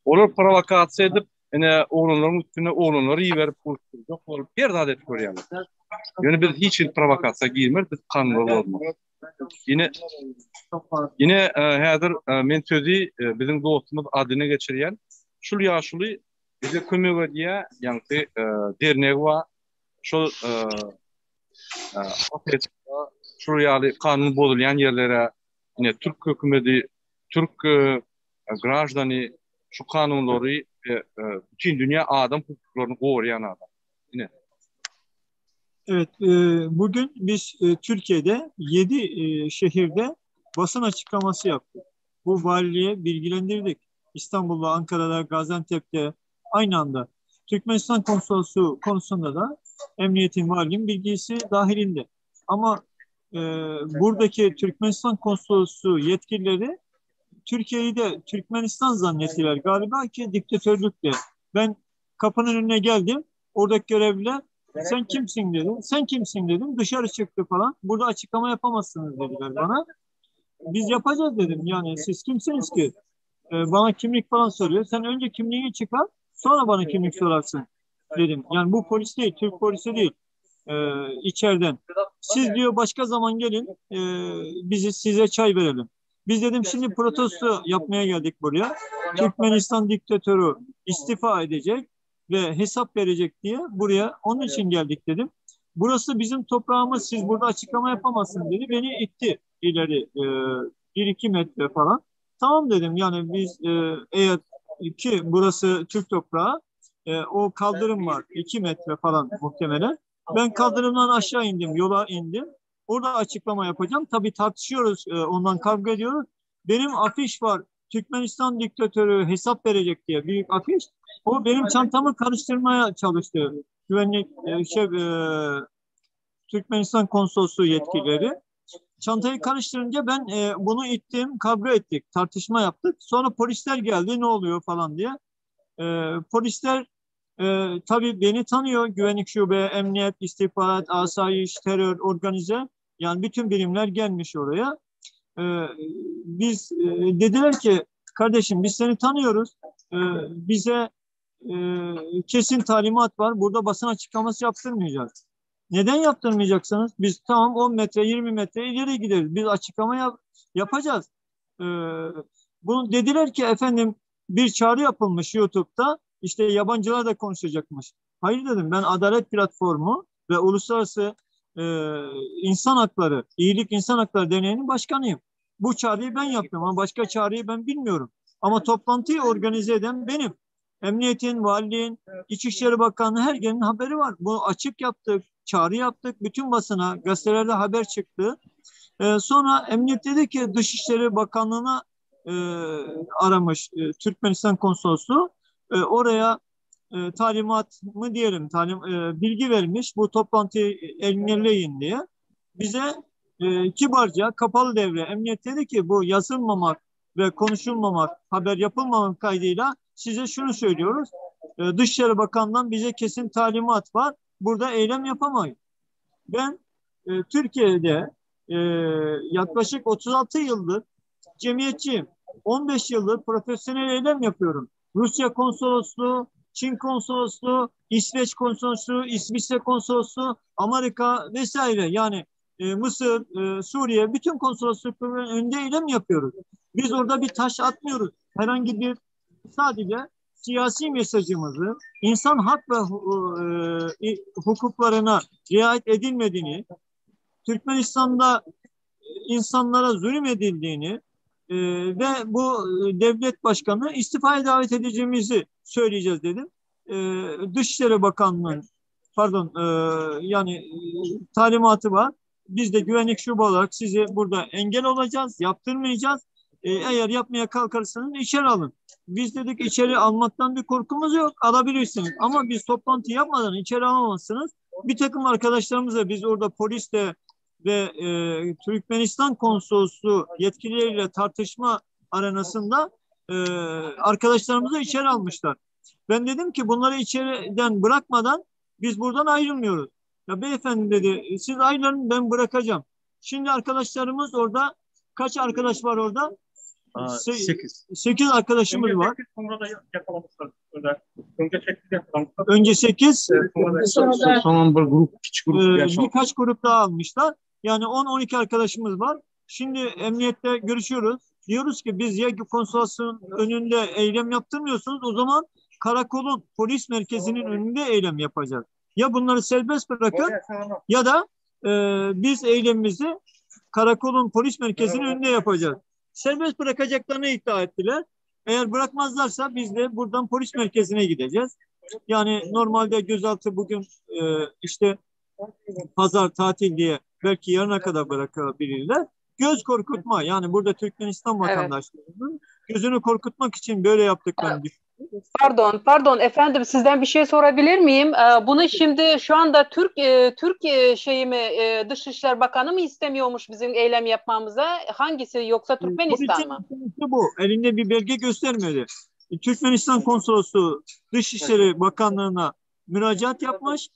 Olur provokasiya edip yine oğlanların üstüne oğlanları iyi verip konuşturacak olup bir adet görüyoruz. Yani biz hiç provokasiya girmiyoruz, biz kanunlu olmaz. Yine hazır men sözü bizim dostumuz adını geçiriyen şu yaşlı bize kömür diye yani dernek var. Şu şu yalı kanun bozulayan yerlere yine Türk hükümeti, Türk građani şu kanunları bütün dünya adam hukuklarını koruyan adam. Yine. Evet, bugün biz Türkiye'de 7 şehirde basın açıklaması yaptık. Bu valiliğe bilgilendirdik. İstanbul'da, Ankara'da, Gaziantep'te aynı anda. Türkmenistan konsolosluğu konusunda da emniyetin, valiliğin bilgisi dahilinde. Ama buradaki Türkmenistan konsolosluğu yetkilileri Türkiye'yi de Türkmenistan zannettiler galiba ki diktatörlükle. Ben kapının önüne geldim. Oradaki görevliler sen kimsin dedim. Sen kimsin dedim. Dışarı çıktı falan. Burada açıklama yapamazsınız dediler bana. Biz yapacağız dedim. Yani siz kimsiniz ki? Bana kimlik falan soruyor. Sen önce kimliğini çıkar. Sonra bana kimlik sorarsın dedim. Yani bu polis değil. Türk polisi değil. İçeriden. Siz diyor başka zaman gelin. Size çay verelim. Biz dedim şimdi protesto yapmaya geldik buraya. Türkmenistan diktatörü istifa edecek ve hesap verecek diye buraya onun için geldik dedim. Burası bizim toprağımız, siz burada açıklama yapamazsınız dedi. Beni itti ileri 1-2 metre falan. Tamam dedim yani biz eğer ki burası Türk toprağı o kaldırım var 2 metre falan muhtemelen. Ben kaldırımdan aşağı indim, yola indim. Orada açıklama yapacağım. Tabii tartışıyoruz, ondan kavga ediyoruz. Benim afiş var. Türkmenistan diktatörü hesap verecek diye büyük afiş. O benim çantamı karıştırmaya çalıştı. Güvenlik Türkmenistan konsolosluğu yetkilileri. Çantayı karıştırınca ben bunu ittim, kavga ettik, tartışma yaptık. Sonra polisler geldi, ne oluyor falan diye. Polisler tabii beni tanıyor. Güvenlik şube, emniyet, istihbarat, asayiş, terör, organize. Yani bütün birimler gelmiş oraya. Biz dediler ki kardeşim biz seni tanıyoruz. Bize kesin talimat var. Burada basın açıklaması yaptırmayacağız. Neden yaptırmayacaksınız? Biz tamam 10 metre 20 metre ileri gideriz. Biz açıklama yapacağız. Bunu dediler ki efendim bir çağrı yapılmış YouTube'da. İşte yabancılar da konuşacakmış. Hayır dedim, ben Adalet Platformu ve Uluslararası İnsan Hakları, İyilik İnsan Hakları Derneği'nin başkanıyım. Bu çağrıyı ben yaptım ama başka çağrıyı ben bilmiyorum. Ama toplantıyı organize eden benim. Emniyetin, valiliğin, İçişleri Bakanlığı herkesin haberi var. Bunu açık yaptık, çağrı yaptık. Bütün basına, gazetelerde haber çıktı. Sonra emniyet dedi ki Dışişleri Bakanlığı'na aramış Türkmenistan konsolosluğu. Oraya talimat mı diyelim, bilgi vermiş bu toplantıyı engelleyin diye. Bize kibarca kapalı devre emniyet dedi ki bu yazılmamak ve konuşulmamak, haber yapılmamak kaydıyla size şunu söylüyoruz. Dışişleri Bakanlığı'ndan bize kesin talimat var. Burada eylem yapamayız. Ben Türkiye'de yaklaşık 36 yıldır cemiyetçiyim. 15 yıldır profesyonel eylem yapıyorum. Rusya konsolosluğu, Çin konsolosluğu, İsveç konsolosluğu, İsviçre konsolosluğu, Amerika vesaire. Yani Mısır, Suriye bütün konsoloslukların önünde eylem yapıyoruz. Biz orada bir taş atmıyoruz. Herhangi bir sadece siyasi mesajımızı insan hak ve hukuklarına riayet edilmediğini, Türkmenistan'da insanlara zulüm edildiğini ve bu devlet başkanı istifaya davet edeceğimizi söyleyeceğiz dedim. Dışişleri Bakanlığı'nın talimatı var. Biz de güvenlik şube olarak sizi burada engel olacağız, yaptırmayacağız. Eğer yapmaya kalkarsanız içeri alın. Biz dedik içeri almaktan bir korkumuz yok. Alabilirsiniz. Ama biz toplantı yapmadan içeri alamazsınız. Bir takım arkadaşlarımızla biz orada polisle ve Türkmenistan konsolosluğu yetkilileriyle tartışma arenasında arkadaşlarımızı içeri almışlar. Ben dedim ki bunları içeriden bırakmadan biz buradan ayrılmıyoruz. Ya beyefendi dedi siz ayrılın ben bırakacağım. Şimdi arkadaşlarımız orada kaç arkadaş var orada? 8 arkadaşımız var. Önce 8. Sonra bir grup, küçük grup. Birkaç grup daha almışlar. Yani 10-12 arkadaşımız var. Şimdi emniyette görüşüyoruz. Diyoruz ki biz ya konsolosluğun önünde eylem yaptırmıyorsunuz o zaman karakolun polis merkezinin önünde eylem yapacağız. Ya bunları serbest bırakın ya da biz eylemimizi karakolun polis merkezinin önünde yapacağız. Serbest bırakacaklarını iddia ettiler. Eğer bırakmazlarsa biz de buradan polis merkezine gideceğiz. Yani normalde gözaltı bugün işte pazar tatil diye belki yarına kadar bırakabilirler. Göz korkutma yani burada Türkmenistan vatandaşlarının gözünü korkutmak için böyle yaptıklarını düşünüyorum. Pardon efendim sizden bir şey sorabilir miyim? Bunu şimdi şu anda Türk Dışişleri Bakanı mı istemiyormuş bizim eylem yapmamıza? Hangisi yoksa Türkmenistan mı? Bu elinde bir belge göstermedi. Türkmenistan Konsolosluğu Dışişleri Bakanlığı'na müracaat yapmış.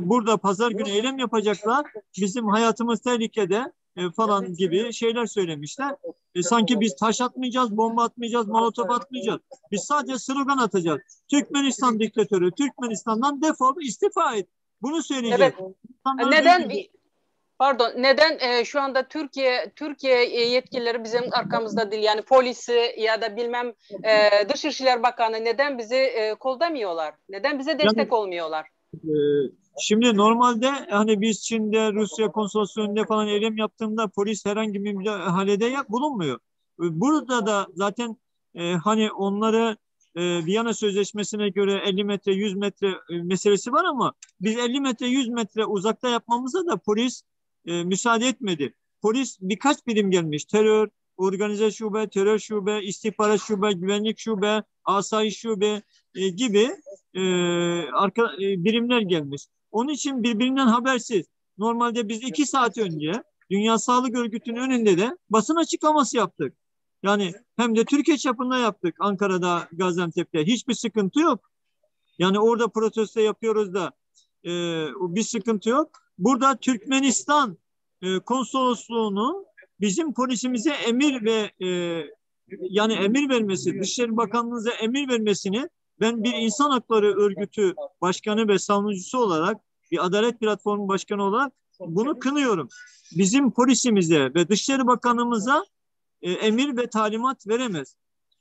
Burada pazar günü eylem yapacaklar. Bizim hayatımız tehlikede falan gibi şeyler söylemişler. Sanki biz taş atmayacağız, bomba atmayacağız, molotof atmayacağız. Biz sadece slogan atacağız. Türkmenistan diktatörü, Türkmenistan'dan defol, istifa et. Bunu söyleyeceğiz. Evet. Neden şu anda Türkiye yetkilileri bizim arkamızda değil? Yani polisi ya da bilmem Dışişleri Bakanı neden bizi kollamıyorlar? Neden bize destek olmuyorlar? Şimdi normalde hani biz Çin'de, Rusya konsolosluğunda falan eylem yaptığında polis herhangi bir müdahalede bulunmuyor. Burada da zaten hani onları Viyana Sözleşmesi'ne göre 50 metre 100 metre meselesi var ama biz 50 metre 100 metre uzakta yapmamıza da polis müsaade etmedi. Polis birkaç birim gelmiş. Terör, organize şube, terör şube, istihbarat şube, güvenlik şube, asayiş şube gibi birimler gelmiş. Onun için birbirinden habersiz. Normalde biz 2 saat önce Dünya Sağlık Örgütü'nün önünde de basın açıklaması yaptık. Yani hem de Türkiye çapında yaptık, Ankara'da, Gaziantep'te. Hiçbir sıkıntı yok. Yani orada protesto yapıyoruz da bir sıkıntı yok. Burada Türkmenistan konsolosluğunun bizim polisimize emir ve yani emir vermesi, Dışişleri Bakanlığı'na emir vermesini ben bir insan hakları örgütü başkanı ve savunucusu olarak, bir adalet platformu başkanı olarak bunu kınıyorum. Bizim polisimize ve Dışişleri Bakanlığımıza emir ve talimat veremez.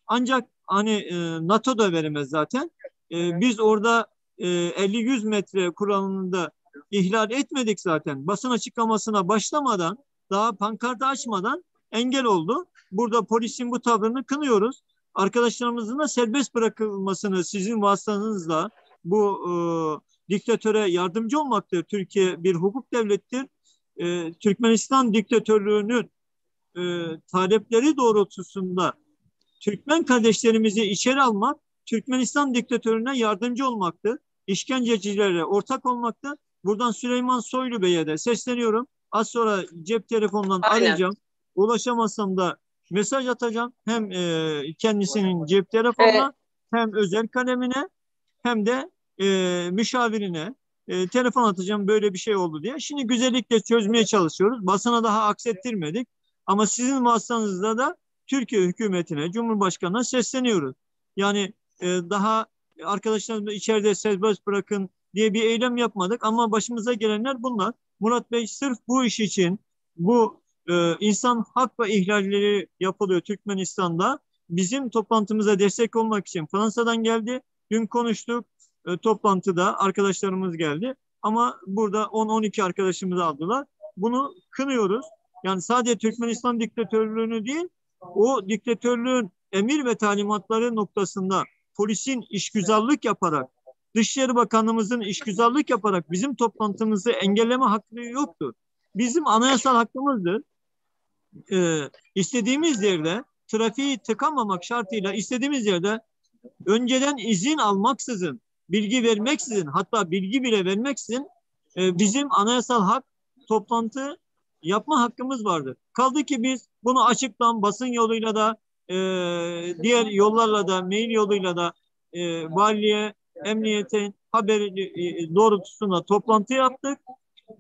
Ancak hani NATO da veremez zaten. Biz orada 50-100 metre kuralını da ihlal etmedik zaten. Basın açıklamasına başlamadan, daha pankartı açmadan engel oldu. Burada polisin bu tavrını kınıyoruz. Arkadaşlarımızın da serbest bırakılmasını sizin vasıtanızla bu diktatöre yardımcı olmaktır. Türkiye bir hukuk devlettir. Türkmenistan diktatörlüğünün talepleri doğrultusunda Türkmen kardeşlerimizi içeri almak, Türkmenistan diktatörüne yardımcı olmaktır. İşkencecilere ortak olmaktır. Buradan Süleyman Soylu Bey'e de sesleniyorum. Az sonra cep telefonundan arayacağım. Ulaşamazsam da mesaj atacağım. Hem kendisinin cep telefonuna, hem özel kalemine, hem de müşavirine telefon atacağım, böyle bir şey oldu diye. Şimdi güzellikle çözmeye çalışıyoruz. Basına daha aksettirmedik. Ama sizin vasıtanızda da Türkiye hükümetine, Cumhurbaşkanı'na sesleniyoruz. Yani daha arkadaşlarımız içeride serbest bırakın diye bir eylem yapmadık ama başımıza gelenler bunlar. Murat Bey sırf bu iş için, bu insan hak ve ihlalleri yapılıyor Türkmenistan'da. Bizim toplantımıza destek olmak için Fransa'dan geldi. Dün konuştuk toplantıda, arkadaşlarımız geldi. Ama burada 10-12 arkadaşımızı aldılar. Bunu kınıyoruz. Yani sadece Türkmenistan diktatörlüğünü değil, o diktatörlüğün emir ve talimatları noktasında polisin işgüzarlık yaparak, Dışişleri Bakanlığımızın işgüzarlık yaparak bizim toplantımızı engelleme hakkı yoktur. Bizim anayasal hakkımızdır. İstediğimiz yerde, trafiği tıkamamak şartıyla istediğimiz yerde önceden izin almaksızın, bilgi vermeksizin, hatta bilgi bile vermeksizin bizim anayasal hak, toplantı yapma hakkımız vardır. Kaldı ki biz bunu açıktan basın yoluyla da diğer yollarla da, mail yoluyla da valiliğe, emniyetin haberi doğrultusunda toplantı yaptık.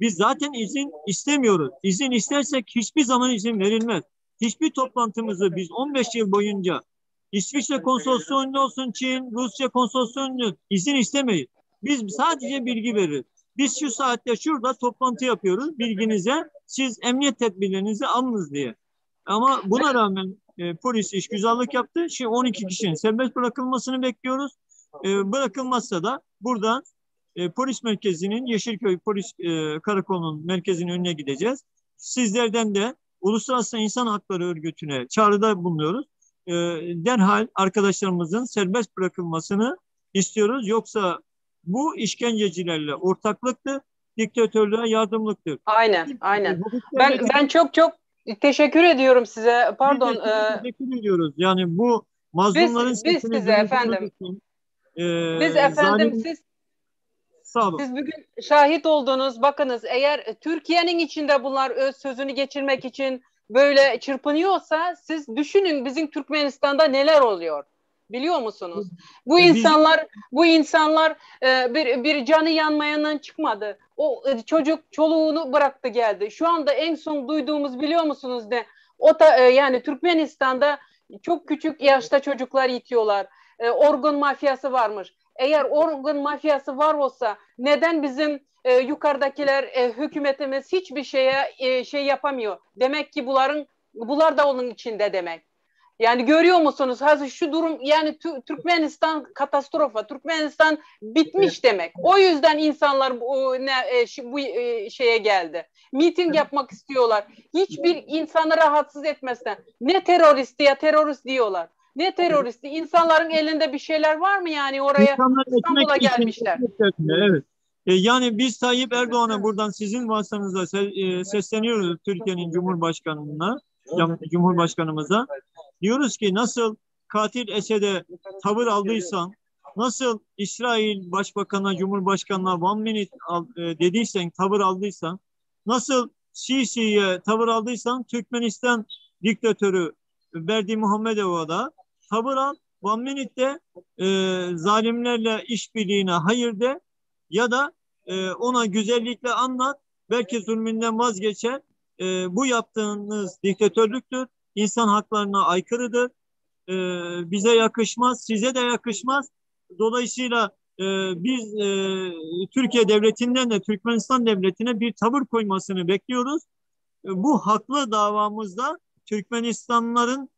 Biz zaten izin istemiyoruz. İzin istersek hiçbir zaman izin verilmez. Hiçbir toplantımızı biz 15 yıl boyunca İsviçre konsolosluğunda olsun, Çin, Rusya konsolosluğunda izin istemeyiz. Biz sadece bilgi veririz. Biz şu saatte şurada toplantı yapıyoruz. Bilginize, siz emniyet tedbirlerinizi alınız diye. Ama buna rağmen polis işgüzarlık yaptı. Şimdi 12 kişinin serbest bırakılmasını bekliyoruz. Bırakılmazsa da buradan polis merkezinin, Yeşilköy Polis Karakolu'nun merkezinin önüne gideceğiz. Sizlerden de Uluslararası İnsan Hakları Örgütü'ne çağrıda bulunuyoruz. Derhal arkadaşlarımızın serbest bırakılmasını istiyoruz. Yoksa bu işkencecilerle ortaklıktır, diktatörlüğe yardımlıktır. Aynen, aynen. Ben çok teşekkür ediyorum size. Pardon. Teşekkür ediyoruz. Yani bu mazlumların biz size efendim. Biz efendim sağ olun. Siz bugün şahit oldunuz. Bakınız, eğer Türkiye'nin içinde bunlar öz sözünü geçirmek için böyle çırpınıyorsa siz düşünün bizim Türkmenistan'da neler oluyor. Biliyor musunuz? Bu insanlar bir canı yanmayandan çıkmadı. O çocuk çoluğunu bıraktı geldi. Şu anda en son duyduğumuz biliyor musunuz ne? Yani Türkmenistan'da çok küçük yaşta çocuklar yitiyorlar. Organ mafyası varmış. Eğer organ mafyası var olsa neden bizim yukarıdakiler hükümetimiz hiçbir şeye şey yapamıyor? Demek ki bunlar da onun içinde demek. Yani görüyor musunuz? Hazır şu durum, yani Türkmenistan katastrofa. Türkmenistan bitmiş demek. O yüzden insanlar bu şeye geldi. Miting yapmak istiyorlar. Hiçbir insanı rahatsız etmezsen. Ne teröristi ya terörist diyorlar. Ne teröristi? İnsanların elinde bir şeyler var mı yani oraya? İstanbul'a gelmişler. Evet. Yani biz Tayyip Erdoğan'a buradan sizin vasıtanızla sesleniyoruz Türkiye'nin Cumhurbaşkanımıza. Diyoruz ki nasıl katil Esed'e tavır aldıysan, nasıl İsrail Başbakan'a, Cumhurbaşkanı'na one minute dediysen, tavır aldıysan, nasıl Sisi'ye tavır aldıysan, Türkmenistan diktatörü Berdi Muhammedov'a da tavır al. One minute'de zalimlerle işbirliğine hayır de ya da ona güzellikle anlat. Belki zulmünden vazgeçer. Bu yaptığınız diktatörlüktür. İnsan haklarına aykırıdır. Bize yakışmaz, size de yakışmaz. Dolayısıyla biz Türkiye devletinden de Türkmenistan devletine bir tavır koymasını bekliyoruz. Bu haklı davamızda Türkmenistanlıların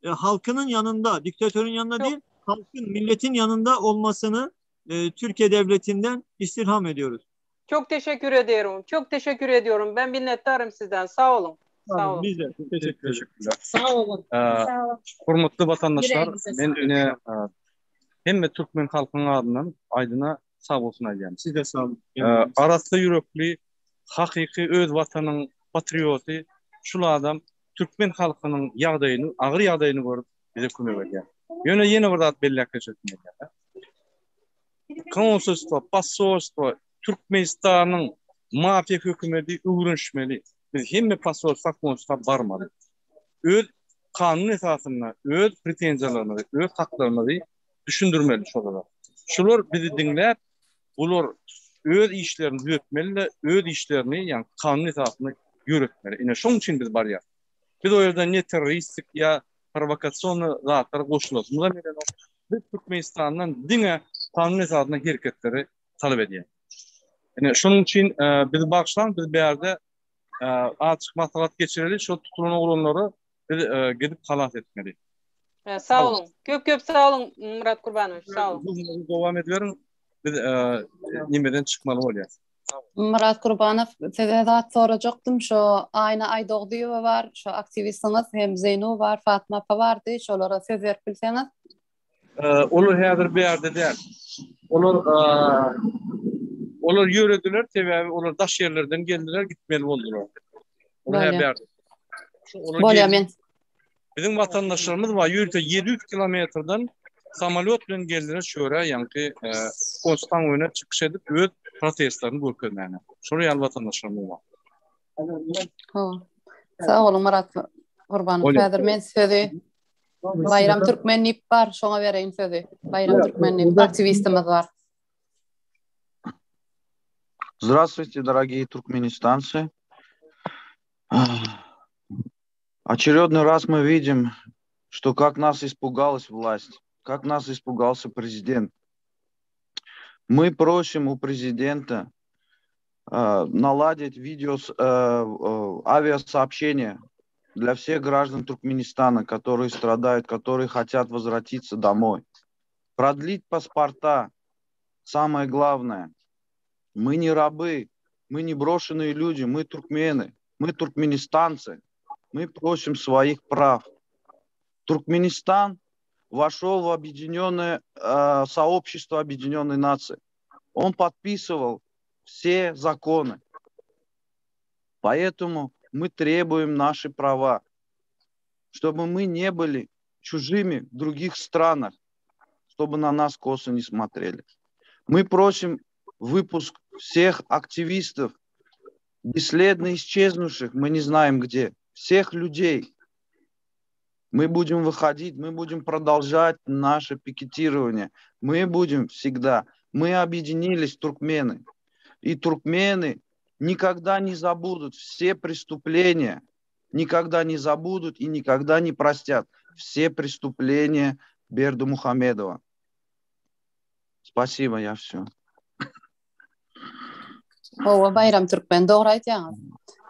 halkının yanında, diktatörün yanında değil, halkın, milletin yanında olmasını Türkiye devletinden istirham ediyoruz. Çok teşekkür ediyorum. Çok teşekkür ediyorum. Ben minnettarım sizden. Sağ olun. Sağ olun. Biz de teşekkürler. Sağ olun. Hurmatly vatandaşlar, men öne hemme Türkmen halkynyň adyndan Aydyna sağ bolsun aýdýan. Siz de sağ olun. Arasy yürekli, hakyky öz watanyň patrioty şul adam Türkmen halkynyň ýagdaýyny, agyr ýagdaýyny görüp bize kömek edýär. Ýöne bir zat belli etmek. Konsolstvo, pasolstvo, Türkmenistanyň mafia hökümeti öwrenşmeli. Biz hemme pasolstva konsolstva barmaly. Öz kanun esasyna, öz pretenziýalaryny, öz haklaryny düşündürmeli şolar. Şolar bizi dinläp, bular öz işlerini ýötmeli, öz işlerini, ýani kanun esasyna ýöretmeli. Ine şoň üçin biz barýar. Biz o ýerden ne terroristik ya provokasiýony zatlar goşulýar. Munda menen biz Türkmenistandan diňe kanun esasyna hereketleri talep edýär. Ine şoň üçin biz bagşlan, biz bu ýerde açyk maslahat geçireli, şo tutulan oglanlary biz gidip halat etmeli. Sağ olun. Köp sağ olun Murat Kurbanoviç. Sağ olun. Dowam ediyorum. Biz nimeden çıkmalı bolýar. Murat Kurbanov, size zat soracaktım. Şu Ayna Aydogduyeva var, şu aktivistiniz hem Zeynu var, Fatma Apa vardı. Şolara söz verip bilseniz. Olur häzir bir ýerde däl. Olar ýörediler, sebäbi olar daş ýerlerden geldiler, gitmeli boldular. Olar häzir. Bolýar men. Bizim vatandaşlarımız var. Yürüte 700 kilometreden samolyot bilen geldiler şöyle yankı Konstan oyuna çıkış edip öz protestlerini görkezlerine. Şuraya al vatandaşlarımız var. Sağ olun Murat Kurbanov. Häzir men sözü Bayram Türkmenip var. Şoňa bereýin sözü. Bayram Türkmenip aktivistimiz var. Здравствуйте, дорогие туркменистанцы. Очередной раз мы видим, что как нас испугалась власть, как нас испугался президент. Мы просим у президента наладить авиасообщение для всех граждан Туркменистана, которые страдают, которые хотят возвратиться домой. Продлить паспорта. Самое главное. Мы не рабы, мы не брошенные люди, мы туркмены, мы туркменистанцы. Мы просим своих прав. Туркменистан вошел в объединенное сообщество Объединенной Нации. Он подписывал все законы. Поэтому мы требуем наши права, чтобы мы не были чужими в других странах, чтобы на нас косо не смотрели. Мы просим выпуск всех активистов, бесследно исчезнувших, мы не знаем где, всех людей. Мы будем выходить, мы будем продолжать наше пикетирование. Мы будем всегда. Мы объединились, туркмены. И туркмены никогда не забудут все преступления, никогда не забудут и никогда не простят все преступления Берды Мухаммедова. Спасибо, я все. Bayram Türkmen doğru aýtýaňyz.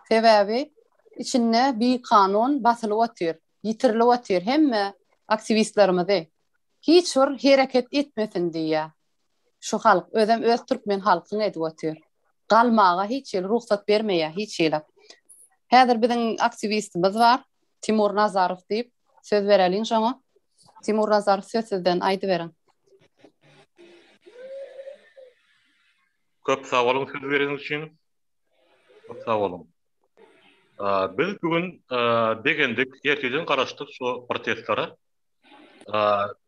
Sebäbi içinde bir kanun basylyp otyr, ýitirilip otyr hemme aktivistlerimizi. Hiç bir hereket etmesin diýe. Şu halk öz Türkmen halkyny edip otyr. Galmaga hiç ýyl ruhsat bermeýär, hiç ýyl. Häzir biziň aktivistimiz var, Timur Nazarow diýip söz bereliň şoňa. Timur Nazarow söz sizden aýdy berin. Köp sağ olun söz bereniz için. Köp sağ olun. Biz bugün degendik, erteden garaşdyk şu protestlara.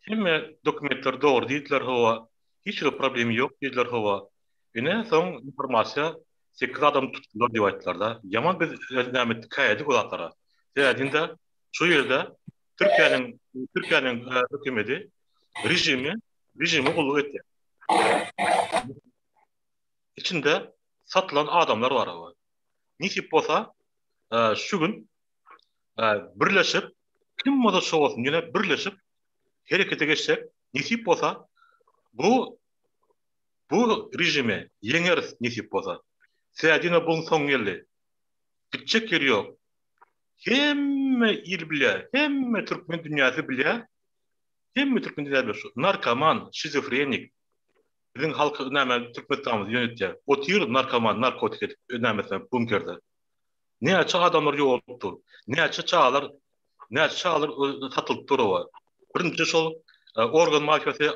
Hemme dokumentler doğru diýdiler hova. Hiç bir problemi yok diýdiler hova. Ine soň informasiýa 8 adam tutulýar diýip aýtdylar da. Yaman biz nämet kaýdy golatlara. Täzinde şu ýerde Türkiýanyň hökümeti rejimi gulluq etdi. İçinde satılan adamlar var hava. Nisip bolsa şu gün birleşip kim moda şowasın ýene birleşip harekete geçsek nisip bolsa bu rejimi yeňeriz nisip bolsa. Sädine buň soň geldi. Gitjek ýeri ýok. Hemme il bilýär, hemme türkmen dünýäsi bilýär. Hemme türkmen dünýäsi şu narkoman, şizofrenik. Bizim halkı näme Türkmenistamyz ýönetýär. O tür narkoman, narkotik nämesi bunkerde. Näçe adamlar ýolupdy. Näçe çağlar satılıp durýar. Birinji şol organ mafiýasy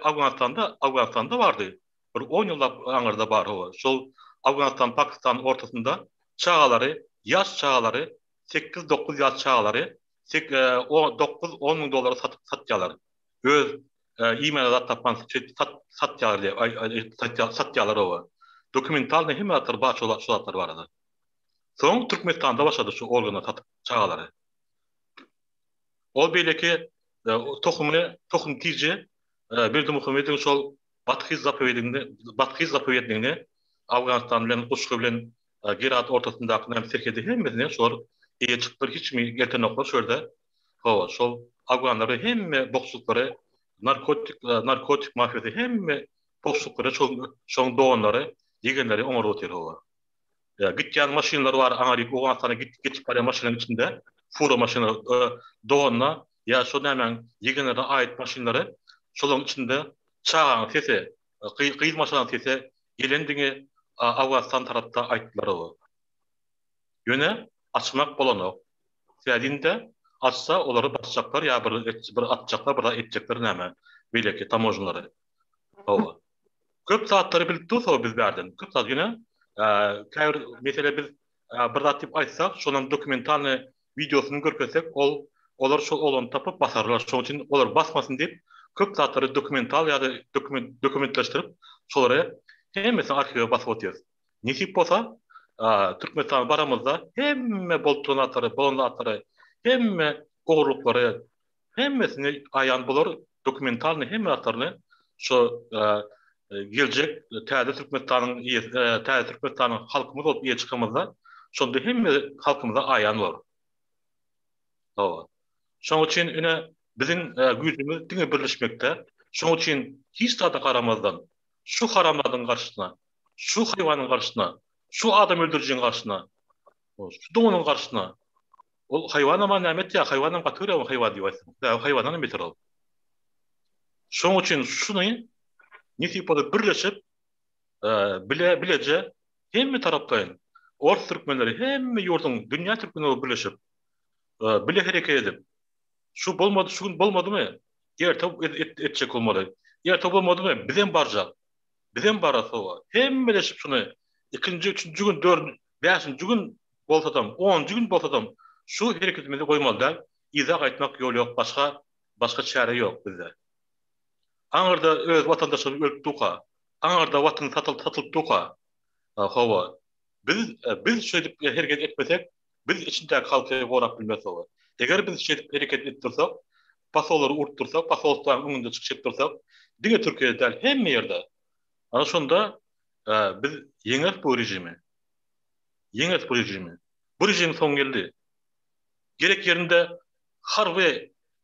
Awganistanda bardy. Bir 10 ýyllap aňyrda bar o. Şol Awganistan, Pakistan ortasında çağlary, ýaş çağlary, 8-9 ýaş çağlary 9-10 000 dolara satýarlar. Öz e-mail tapan satýarlar o. Dokumentalny hem atar başçılar bardy. Soň Türkmenistanda başlady şu organa satyp çağlary. O belki tohum tiji Berdimuhammedow şol Batkyz zapowiedligini Awganistan bilen Guşgy bilen Gerat ortasyndaky näme serkedi hemmesine şol çıktılar hiç mi geltenoklar şurada. Şol Awganlary hemme boksluklary narkotik mafiyasy hemme boksluklary şol doğanlary yegenleri oňar otyr hova. Gitýän maşynlar bar aňaryk Awganistana gitip barýan maşynyň içinde furo maşyny doğanna ya şo nämen yegenlere aýyt maşynlary şolaryň içinde çağan sesi kıyız maşynyň sesi gelendiňi Awganistan tarapda aýtdylar o. Ýöne açmak bolanok. Sädinde açsa olary basacaklar ya bir atacaklar bir etjekler näme belki tamojnlary. Köp saatlary bilip dursa biz berden. Köp saat ýöne käbir mesele biz bir zat diýip aýtsak, şonuň dokumentalny videosyny görkezsek, olar şol olan tapyp basarlar. Şoň üçin olar basmasyn diýip köp saatlary dokumental ýa-da dokumentleşdirip şolary hemmesini arkiwe basyp otýar. Nisip bolsa Türkmenistan baramızda hemme bolonatları, hemme oğurlukları, hemmesini ayan bulur, dokumentalny hemme atlarını şu gelecek täze Türkmenistan'ın halkımız olup iye çıkamızda şonda hemme halkımıza ayan olur. Şoň üçin üne bizim güýjümiz diňe birleşmekde. Şoň üçin hiç tada garamazdan şu haramlardan karşısına, şu hayvanın karşısına, şu adam öldürücünün karşısına, şu doğunun karşısına, o hayvan ama nämet ya, hayvanın katörü ama hayvan diýýärsin. Hayvandan beter ol. Şoň üçin şuny nisip bolup birleşip, bileje hemme tarapdaýyn, Ors türkmenleri, hemme ýurdun, dünýä türkmenleri birleşip, bile hereket edip, şu bolmady, şu gün bolmadymy? Ýerde etjek bolmady. Ýerde bolmadymy? Bizem barjak. Bizem barasy bar. Hemmeleşip şunu 2-nji, 3-nji gün, 4-nji, 5-nji gün bolsadam, 10-nji gün bolsadam, şu hereketimizi goýmalylar. İzah aýtmak ýol ýok, başga çare ýok bizde. Aňyrda öz watandaşyny öldürip tuka, aňyrda watan satylyp tuka. Biz şeýdip hereket etmesek, biz içindäki halky gorap bilmez olar. Eger biz şeýdip hereket etdirsak, pasolary urtdursak, pasolstан öňünde çykyp dursak, diňe Türkiýede däl hemme ýerde. Ana şonda biz yeňer bu rejimi. Bu rejim soň geldi. Gerek yerinde harby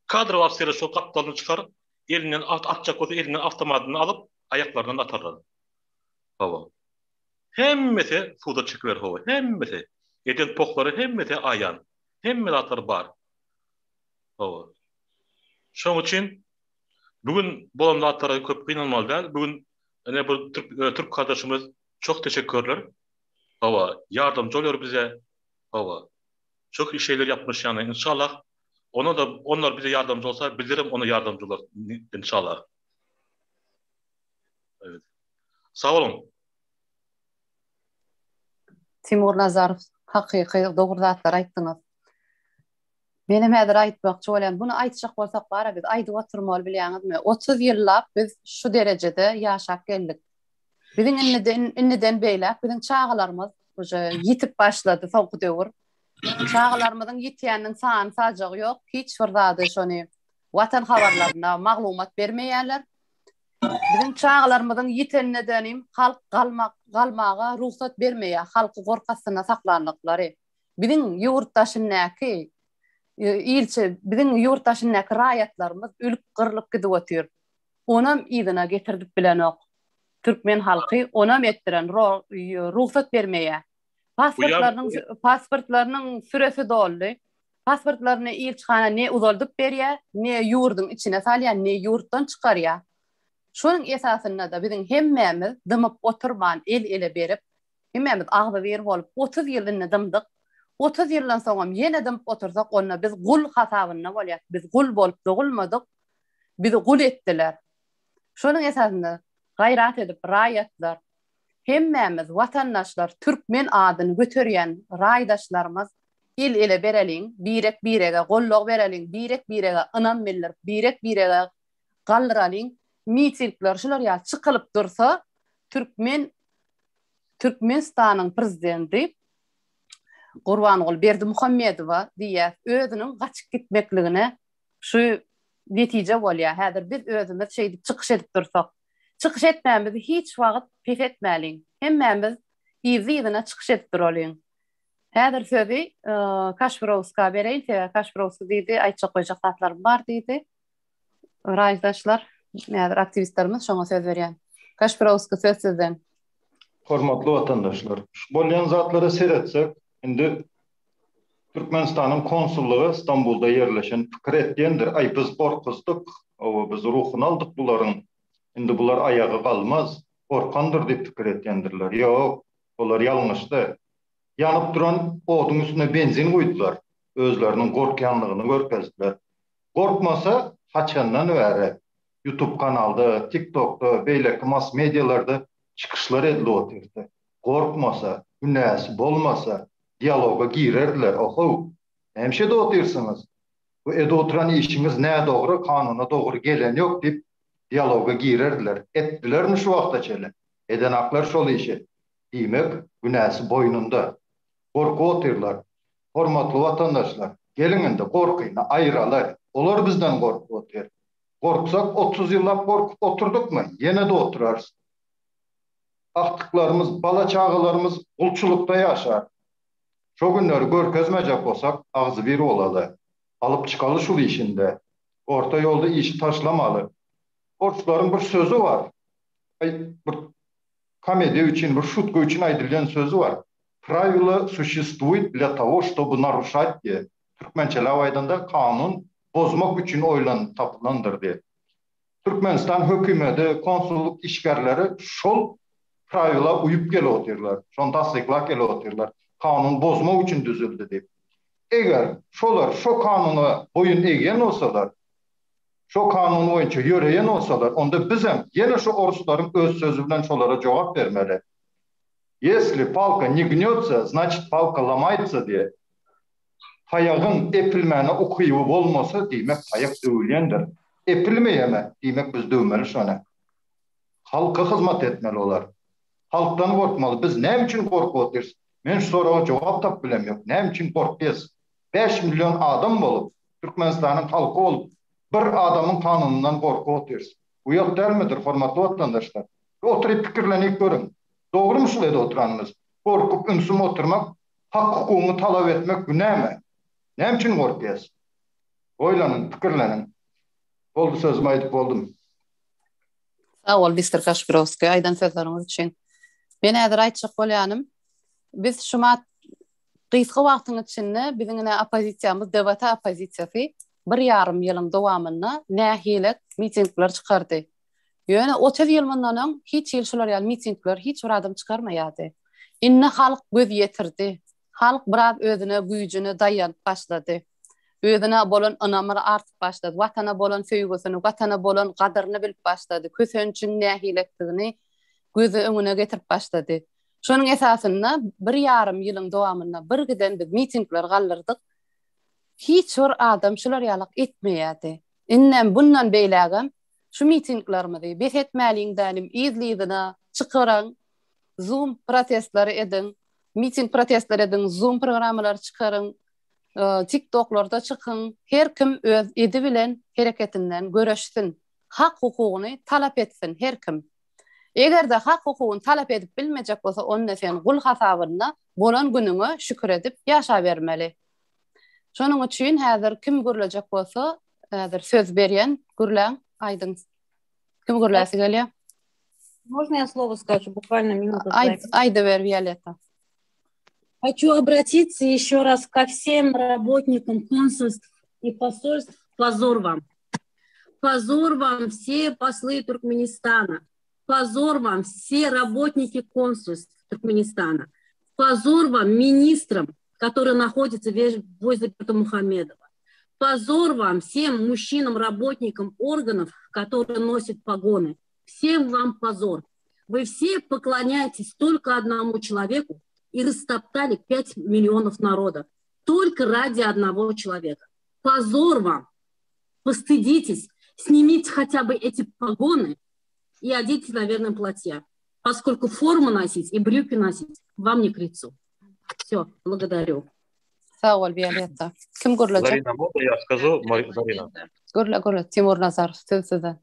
kadr wagtları şol kaptalyny çykar, elinden atjak bolsa elinden avtomatyny alyp ayaklarından atarlar. Hemmesi suda çykyber hemmesi. Eden poklary hemmesi ayan. Hemme atar bar. Şoň üçin bugün bolan atlara köp gynalmaly däl. Bugün bu Türk kardeşimiz çok teşekkürler. Yardımcı oluyor bize. Çok iyi şeyler yapmış yani inşallah. Onlar bize yardımcı olsa bilirim ona yardımcı olur inşallah. Evet. Sağ olun. Timur Nazarov haqiqi doğru zatlar aytdyňyz. Benim häzir aýtmakçy bolan, bunu aýtjak bolsak bara biz aýdyp oturmaly bilýäňizmi? 30 ýyllap biz şu derejede ýaşap geldik. Biziň inniden beýle, biziň çağalarymız yitip başlady soňky döwür. Çağalarymyzyň ýitýäniniň sany sajak ýok, hiç bir zady şonu watan habarlaryna maglumat bermeýärler. Biziň çağalarymyzyň ýitenine denim halk galmaga ruhsat bermeýär, halky gorkasyna saklanlyklary. Biziň ýurtdaşyň näki ilçe, biziň ýurtdaşyň näki raýatlarymyz ölüp gyrlyp gidip otyr. Onam ýygyna getirdip bilenok. Türkmen halky onam etdiren ruhsat bermeýär. Pasportlarynyň süresi doldy. Pasportlaryny ilçihana ne uzaldyp berýär, ne ýurdyň içine salýar, ne ýurtdan çykarýar. Şonuň esasynda da biziň hemmämiz dymyp oturman ele berip, hemmämiz agzy berip bolup 30 ýylyny dymdyk. 30 ýyldan soňam ýene dymyp otursak, onda biz gul hasabyna bolýar. Biz gul bolup dogulmadyk. Bizi gul etdiler. Şonuň esasynda gaýrat edip raýatlar, hemmämiz watandaşlar türkmen adyny göterýän raýdaşlarymyz ele bereliň, birek birege gollog bereliň, birek birege ynam berler, birek birege galdyraliň, mitingler şular ýa çykylyp dursa, Türkmenistanyň prezidenti Gurbangul Berdimuhammedowa diýär, özüniň gaçyp gitmekligine şu netije bolýar. Häzir biz özümiz şeýdip çykyş edip dursak, çykyş etmämizi hiç wagt pes etmäliň. Hemmämiz ýyzyna çykyş edip duralıyň. Häzir sözi Kaşpirovska bereýin, Kaşpirovska diýdi, aýtjak goýjak zatlarym bar diýdi. Raýdaşlar, häzir aktivistlerimiz şoňa söz berýän. Kaşpirovska söz sizden. Hormatly watandaşlar, bolýan zatlara seretsek, indi Türkmenistanyň konsullugy İstanbulda ýerleşen pikir etdiýendir. Ay biz gorkuzdyk, biz ruhunu aldyk bularyň. Indi bular ayagy galmaz, gorkandyr diýip pikir etdiýendirler. Ýok, olar ýalňyşdy. Yanıp duran oduň üstüne benzin goýdular. Özleriniň gorkýanlygyny görkezdiler. Gorkmasa haçandan bäri YouTube kanalda, TikTokda, beýleki mass medialarda çykyşlar edilip oturdy. Gorkmasa, günäsi bolmasa dialoga girerdiler. Oho, hemşe de otursunuz. Bu ede oturan işimiz ne doğru, kanuna doğru gelen yok deyip dialoga girerdiler. Etdiler mi şu vaqta çele? Eden aklar şol işi. Demek günäsi boynunda. Korku oturlar. Hormatly vatandaşlar, gelin de korkuyna ayıralar. Olar bizden korku otur. Korksak 30 yıllap korkup oturduk mu? Yine de oturarız. Aktıklarımız, bala çağılarımız ulçulukta yaşar. Şu günleri görkezmeyecek olsak ağzı biri olalı. Alıp çıkalı şul işinde. Orta yolda işi taşlamalı. Orçuların bir sözü var. Bir komediya için, bir şutku için aydılyan sözü var. Правила существует для того, чтобы нарушать diye. Türkmençe lavaydanda kanun bozmak için oylan tapılandır diye. Türkmenistan hükümeti, konsulluk işgärleri şol pravila uyup gele oturlar. Şon tasdiklak gele oturlar. Kanun bozmak için düzüldü deyip. Eğer şolar şu kanuna boyun eğen olsalar, şu kanun boyunca yöreyen olsalar, onda bizim yine şu orusların öz sözü bilen şolara cevap vermeli. Если палка не гнется, значит палка ломается diye. Hayağın epilmeni okuyup olmasa demek hayak dövülendir. Epilmeyeme demek biz dövmeli şuna. Halka hizmet etmeli olar. Halktan korkmalı. Biz ne için korku oturuz? Men şu soruğa cevap tap bilem yok. Ne için korkuyuz? 5 milyon adam olup, Türkmenistan'ın halkı olup, bir adamın kanunundan korku oturuz. Bu yok der midir hormatly vatandaşlar? Oturup fikirlenip görün. Doğru mu şöyle oturanınız? Korkup ünsüm oturmak, hak hukukunu talep etmek günah mı? Ne için korkuyuz? Oylanın, fikirlenin. Oldu sözümü aydıp oldum. Sağ ol, Mr. Kaşpirovski, aydan sözleriniz için. Ben häzir aýtjak bolýanym, biz şuma gysga wagtyň içinde biziň opozisiýamyz, debata opozisiýasy 1,5 ýylyň dowamyna nähilek mitingler çykardy. Ýöne 30 ýyl mundan hiç ýyl şular ýaly mitingler hiç bir adam çykarmaýardy. Inne halk göz ýetirdi. Halk biraz özüne güýjüni daýanyp başlady. Özüne bolan ynamyny artyp başlady. Watana bolan söýgüsini, watana bolan gadyryny bilip başlady. Kösençiň nähilekdigini gözü öňüne getirip başlady. Şonuň esasynda 1,5 ýylyň dowamynda bir gidendik mitingler galdyrdyk. Hiç bir adam şular ýalyk etmeýärdi. Innen bundan beýlägem şu mitinglerimizi bet etmäliň dälim izlidina çykaran Zoom protestleri edin, miting protestleri edin, Zoom programmalar çykaryn, TikToklarda çykyn, her kim öz edi bilen hereketinden göreşsin, hak hukugyny talap etsin her kim. Eger de hak hukugyny talap edip bilmejek bolsa, onda sen gul hasabyna bolan günüňe şükür edip ýaşa bermeli. Şonuň üçin häzir kim görülecek bolsa, häzir söz berýän gürläň Aydın. Kim gürläsi gelýär? Можно я слово скажу? Буквально минуту. Айда вер, Виолетта. Хочу обратиться еще раз ко всем работникам консульств и посольств. Позор вам. Позор вам все послы Туркменистана. Позор вам все работники консульств Туркменистана. Позор вам министрам, которые находятся возле Бердымухамедова. Позор вам всем мужчинам, работникам органов, которые носят погоны. Всем вам позор. Вы все поклоняетесь только одному человеку и растоптали 5 миллионов народа. Только ради одного человека. Позор вам. Постыдитесь. Снимите хотя бы эти погоны и оденьте, наверное, платья. Поскольку форму носить и брюки носить вам не к лицу. Все, благодарю. Sağ ol, Violetta. Kim görülecek? Zarina, можно я скажу? Zarina. Görle, Timur Nazar, söz size.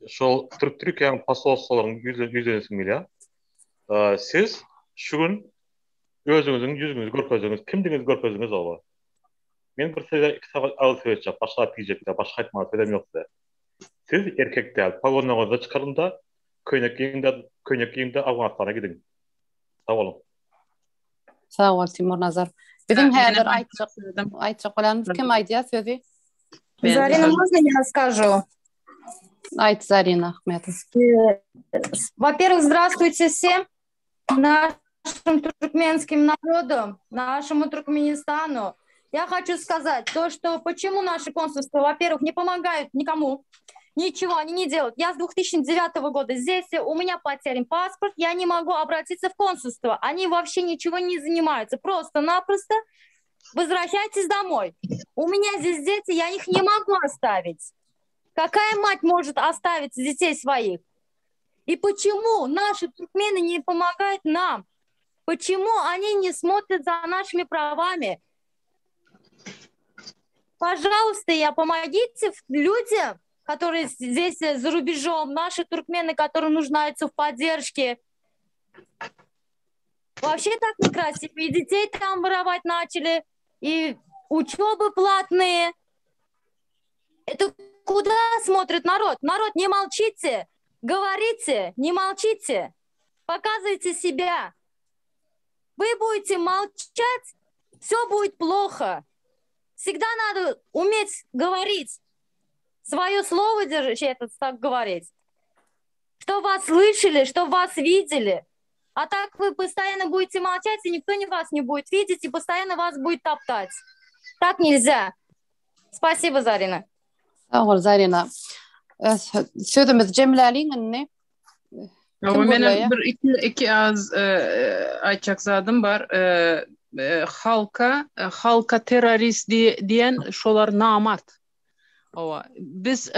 Şol Türkiýanyň posolossalaryň ýüzlenmesi bilýär. Siz şu gün özüňiziň ýüzüňizi görkezdiňiz, kimdiňiz görkezdiňiz oba. Men bir söýle 2 sagat agyl söýjek, başga diýjekler, başga aýtmak söýlem ýokdy. Siz erkekler pagonlaryňyzy çykarynda, köýnekliňde awgatlara gidin. Sağ olun. Sağ ol, Timur Nazar. Bizim häzir aýtjak bolanymyz kim aýdýar sözü? Зарина, можно я скажу? Айт, Зарина Ахметов. Во-первых, здравствуйте всем, нашим туркменским народам, нашему Туркменистану. Я хочу сказать то, что почему наши консульства, во-первых, не помогают никому, ничего они не делают. Я с 2009 года здесь, у меня потерян паспорт, я не могу обратиться в консульство. Они вообще ничего не занимаются, просто-напросто возвращайтесь домой. У меня здесь дети, я их не могу оставить. Какая мать может оставить детей своих? И почему наши туркмены не помогают нам? Почему они не смотрят за нашими правами? Пожалуйста, помогите людям, которые здесь за рубежом, наши туркмены, которые нуждаются в поддержке. Вообще так некрасиво. И детей там воровать начали, и учебы платные. Это куда смотрит народ? Народ, не молчите, говорите, не молчите, показывайте себя. Вы будете молчать, все будет плохо. Всегда надо уметь говорить, свое слово держать, так говорить. Что вас слышали, что вас видели. А так вы постоянно будете молчать, и никто вас не будет видеть, и постоянно вас будет топтать. Так нельзя. Спасибо, Зарина. Sağ ol, Zarina. Sözümüz Cemil'in Benim iki az ayçak zadım var. Halka terörist diyen şolar namart. Biz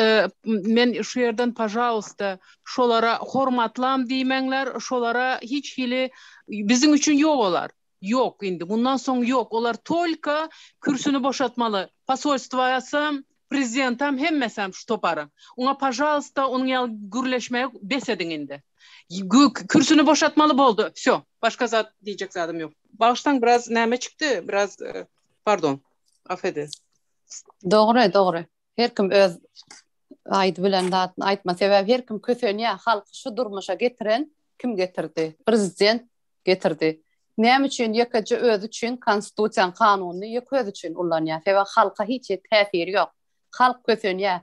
men şu yerden pожалуйста şolara hormatlam diýmeňler, şolara hiç hili bizim üçün yok olar. Yok indi. Bundan soň yok. Olar tolka kürsünü boşatmalı. Posolstwasam, prezidentam hemmesem şu toparım. Ona pожалуйста onun ýaly gürleşmeye besedin indi. Kürsünü boşatmalı boldu. Всё. Başka zat diyecek zadım yok. Bağıştan biraz näme çıktı? Biraz pardon. Affedin. Doğru. Her kim öz aýdy bilen datyn aýtma sebäp her kim kösenýär halk şu durmuşa getiren kim getirdi? Prezident getirdi. Näme üçin ýekeje öz üçin konstitusiýa kanuny ýeköz üçin ullanýar. Sebäp halka hiç täsiri ýok. Halk kösenýär.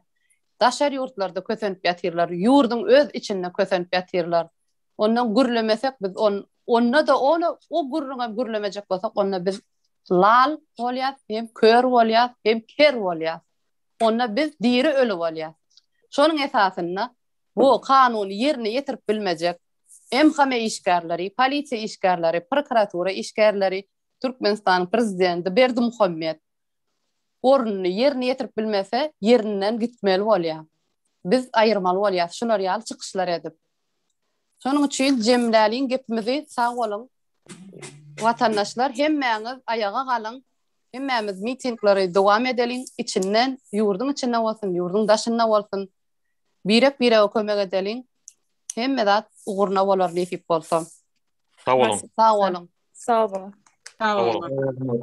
Daşary ýurtlarda kösenip ýatyrlar, ýurdun öz içinde kösenip ýatyrlar. Ondan gürlemesek biz onna da onu o gürrüňe gürlemejek bolsak onna biz lal bolýar, hem kör bolýar, hem ker bolýar. Onna biz diri ölü bolýar. Şonuň esasynda bu kanuny ýerine ýetirip bilmejek emhame işgärleri, polisiýa işgärleri, prokuratura işgärleri, Türkmenistanyň prezidenti Berdimuhammed ornuny ýerine ýetirip bilmese, ýerinden gitmeli bolýar. Biz aýyrmaly bolýar, şular ýaly çykyşlar edip. Şonuň üçin jemläliň gepimizi sag bolun. Watandaşlar hemmäňiz ayaga galyň. Hemmämiz mitinglary dowam edeliň. İçinden, ýurdun içinde bolsun, ýurdun daşynda bolsun. Birek kömek edeliň. Hemme zat ugurna bolar diýip bolsam. Sag bolun. Sag bolun. Sağ olun. Sağ olun.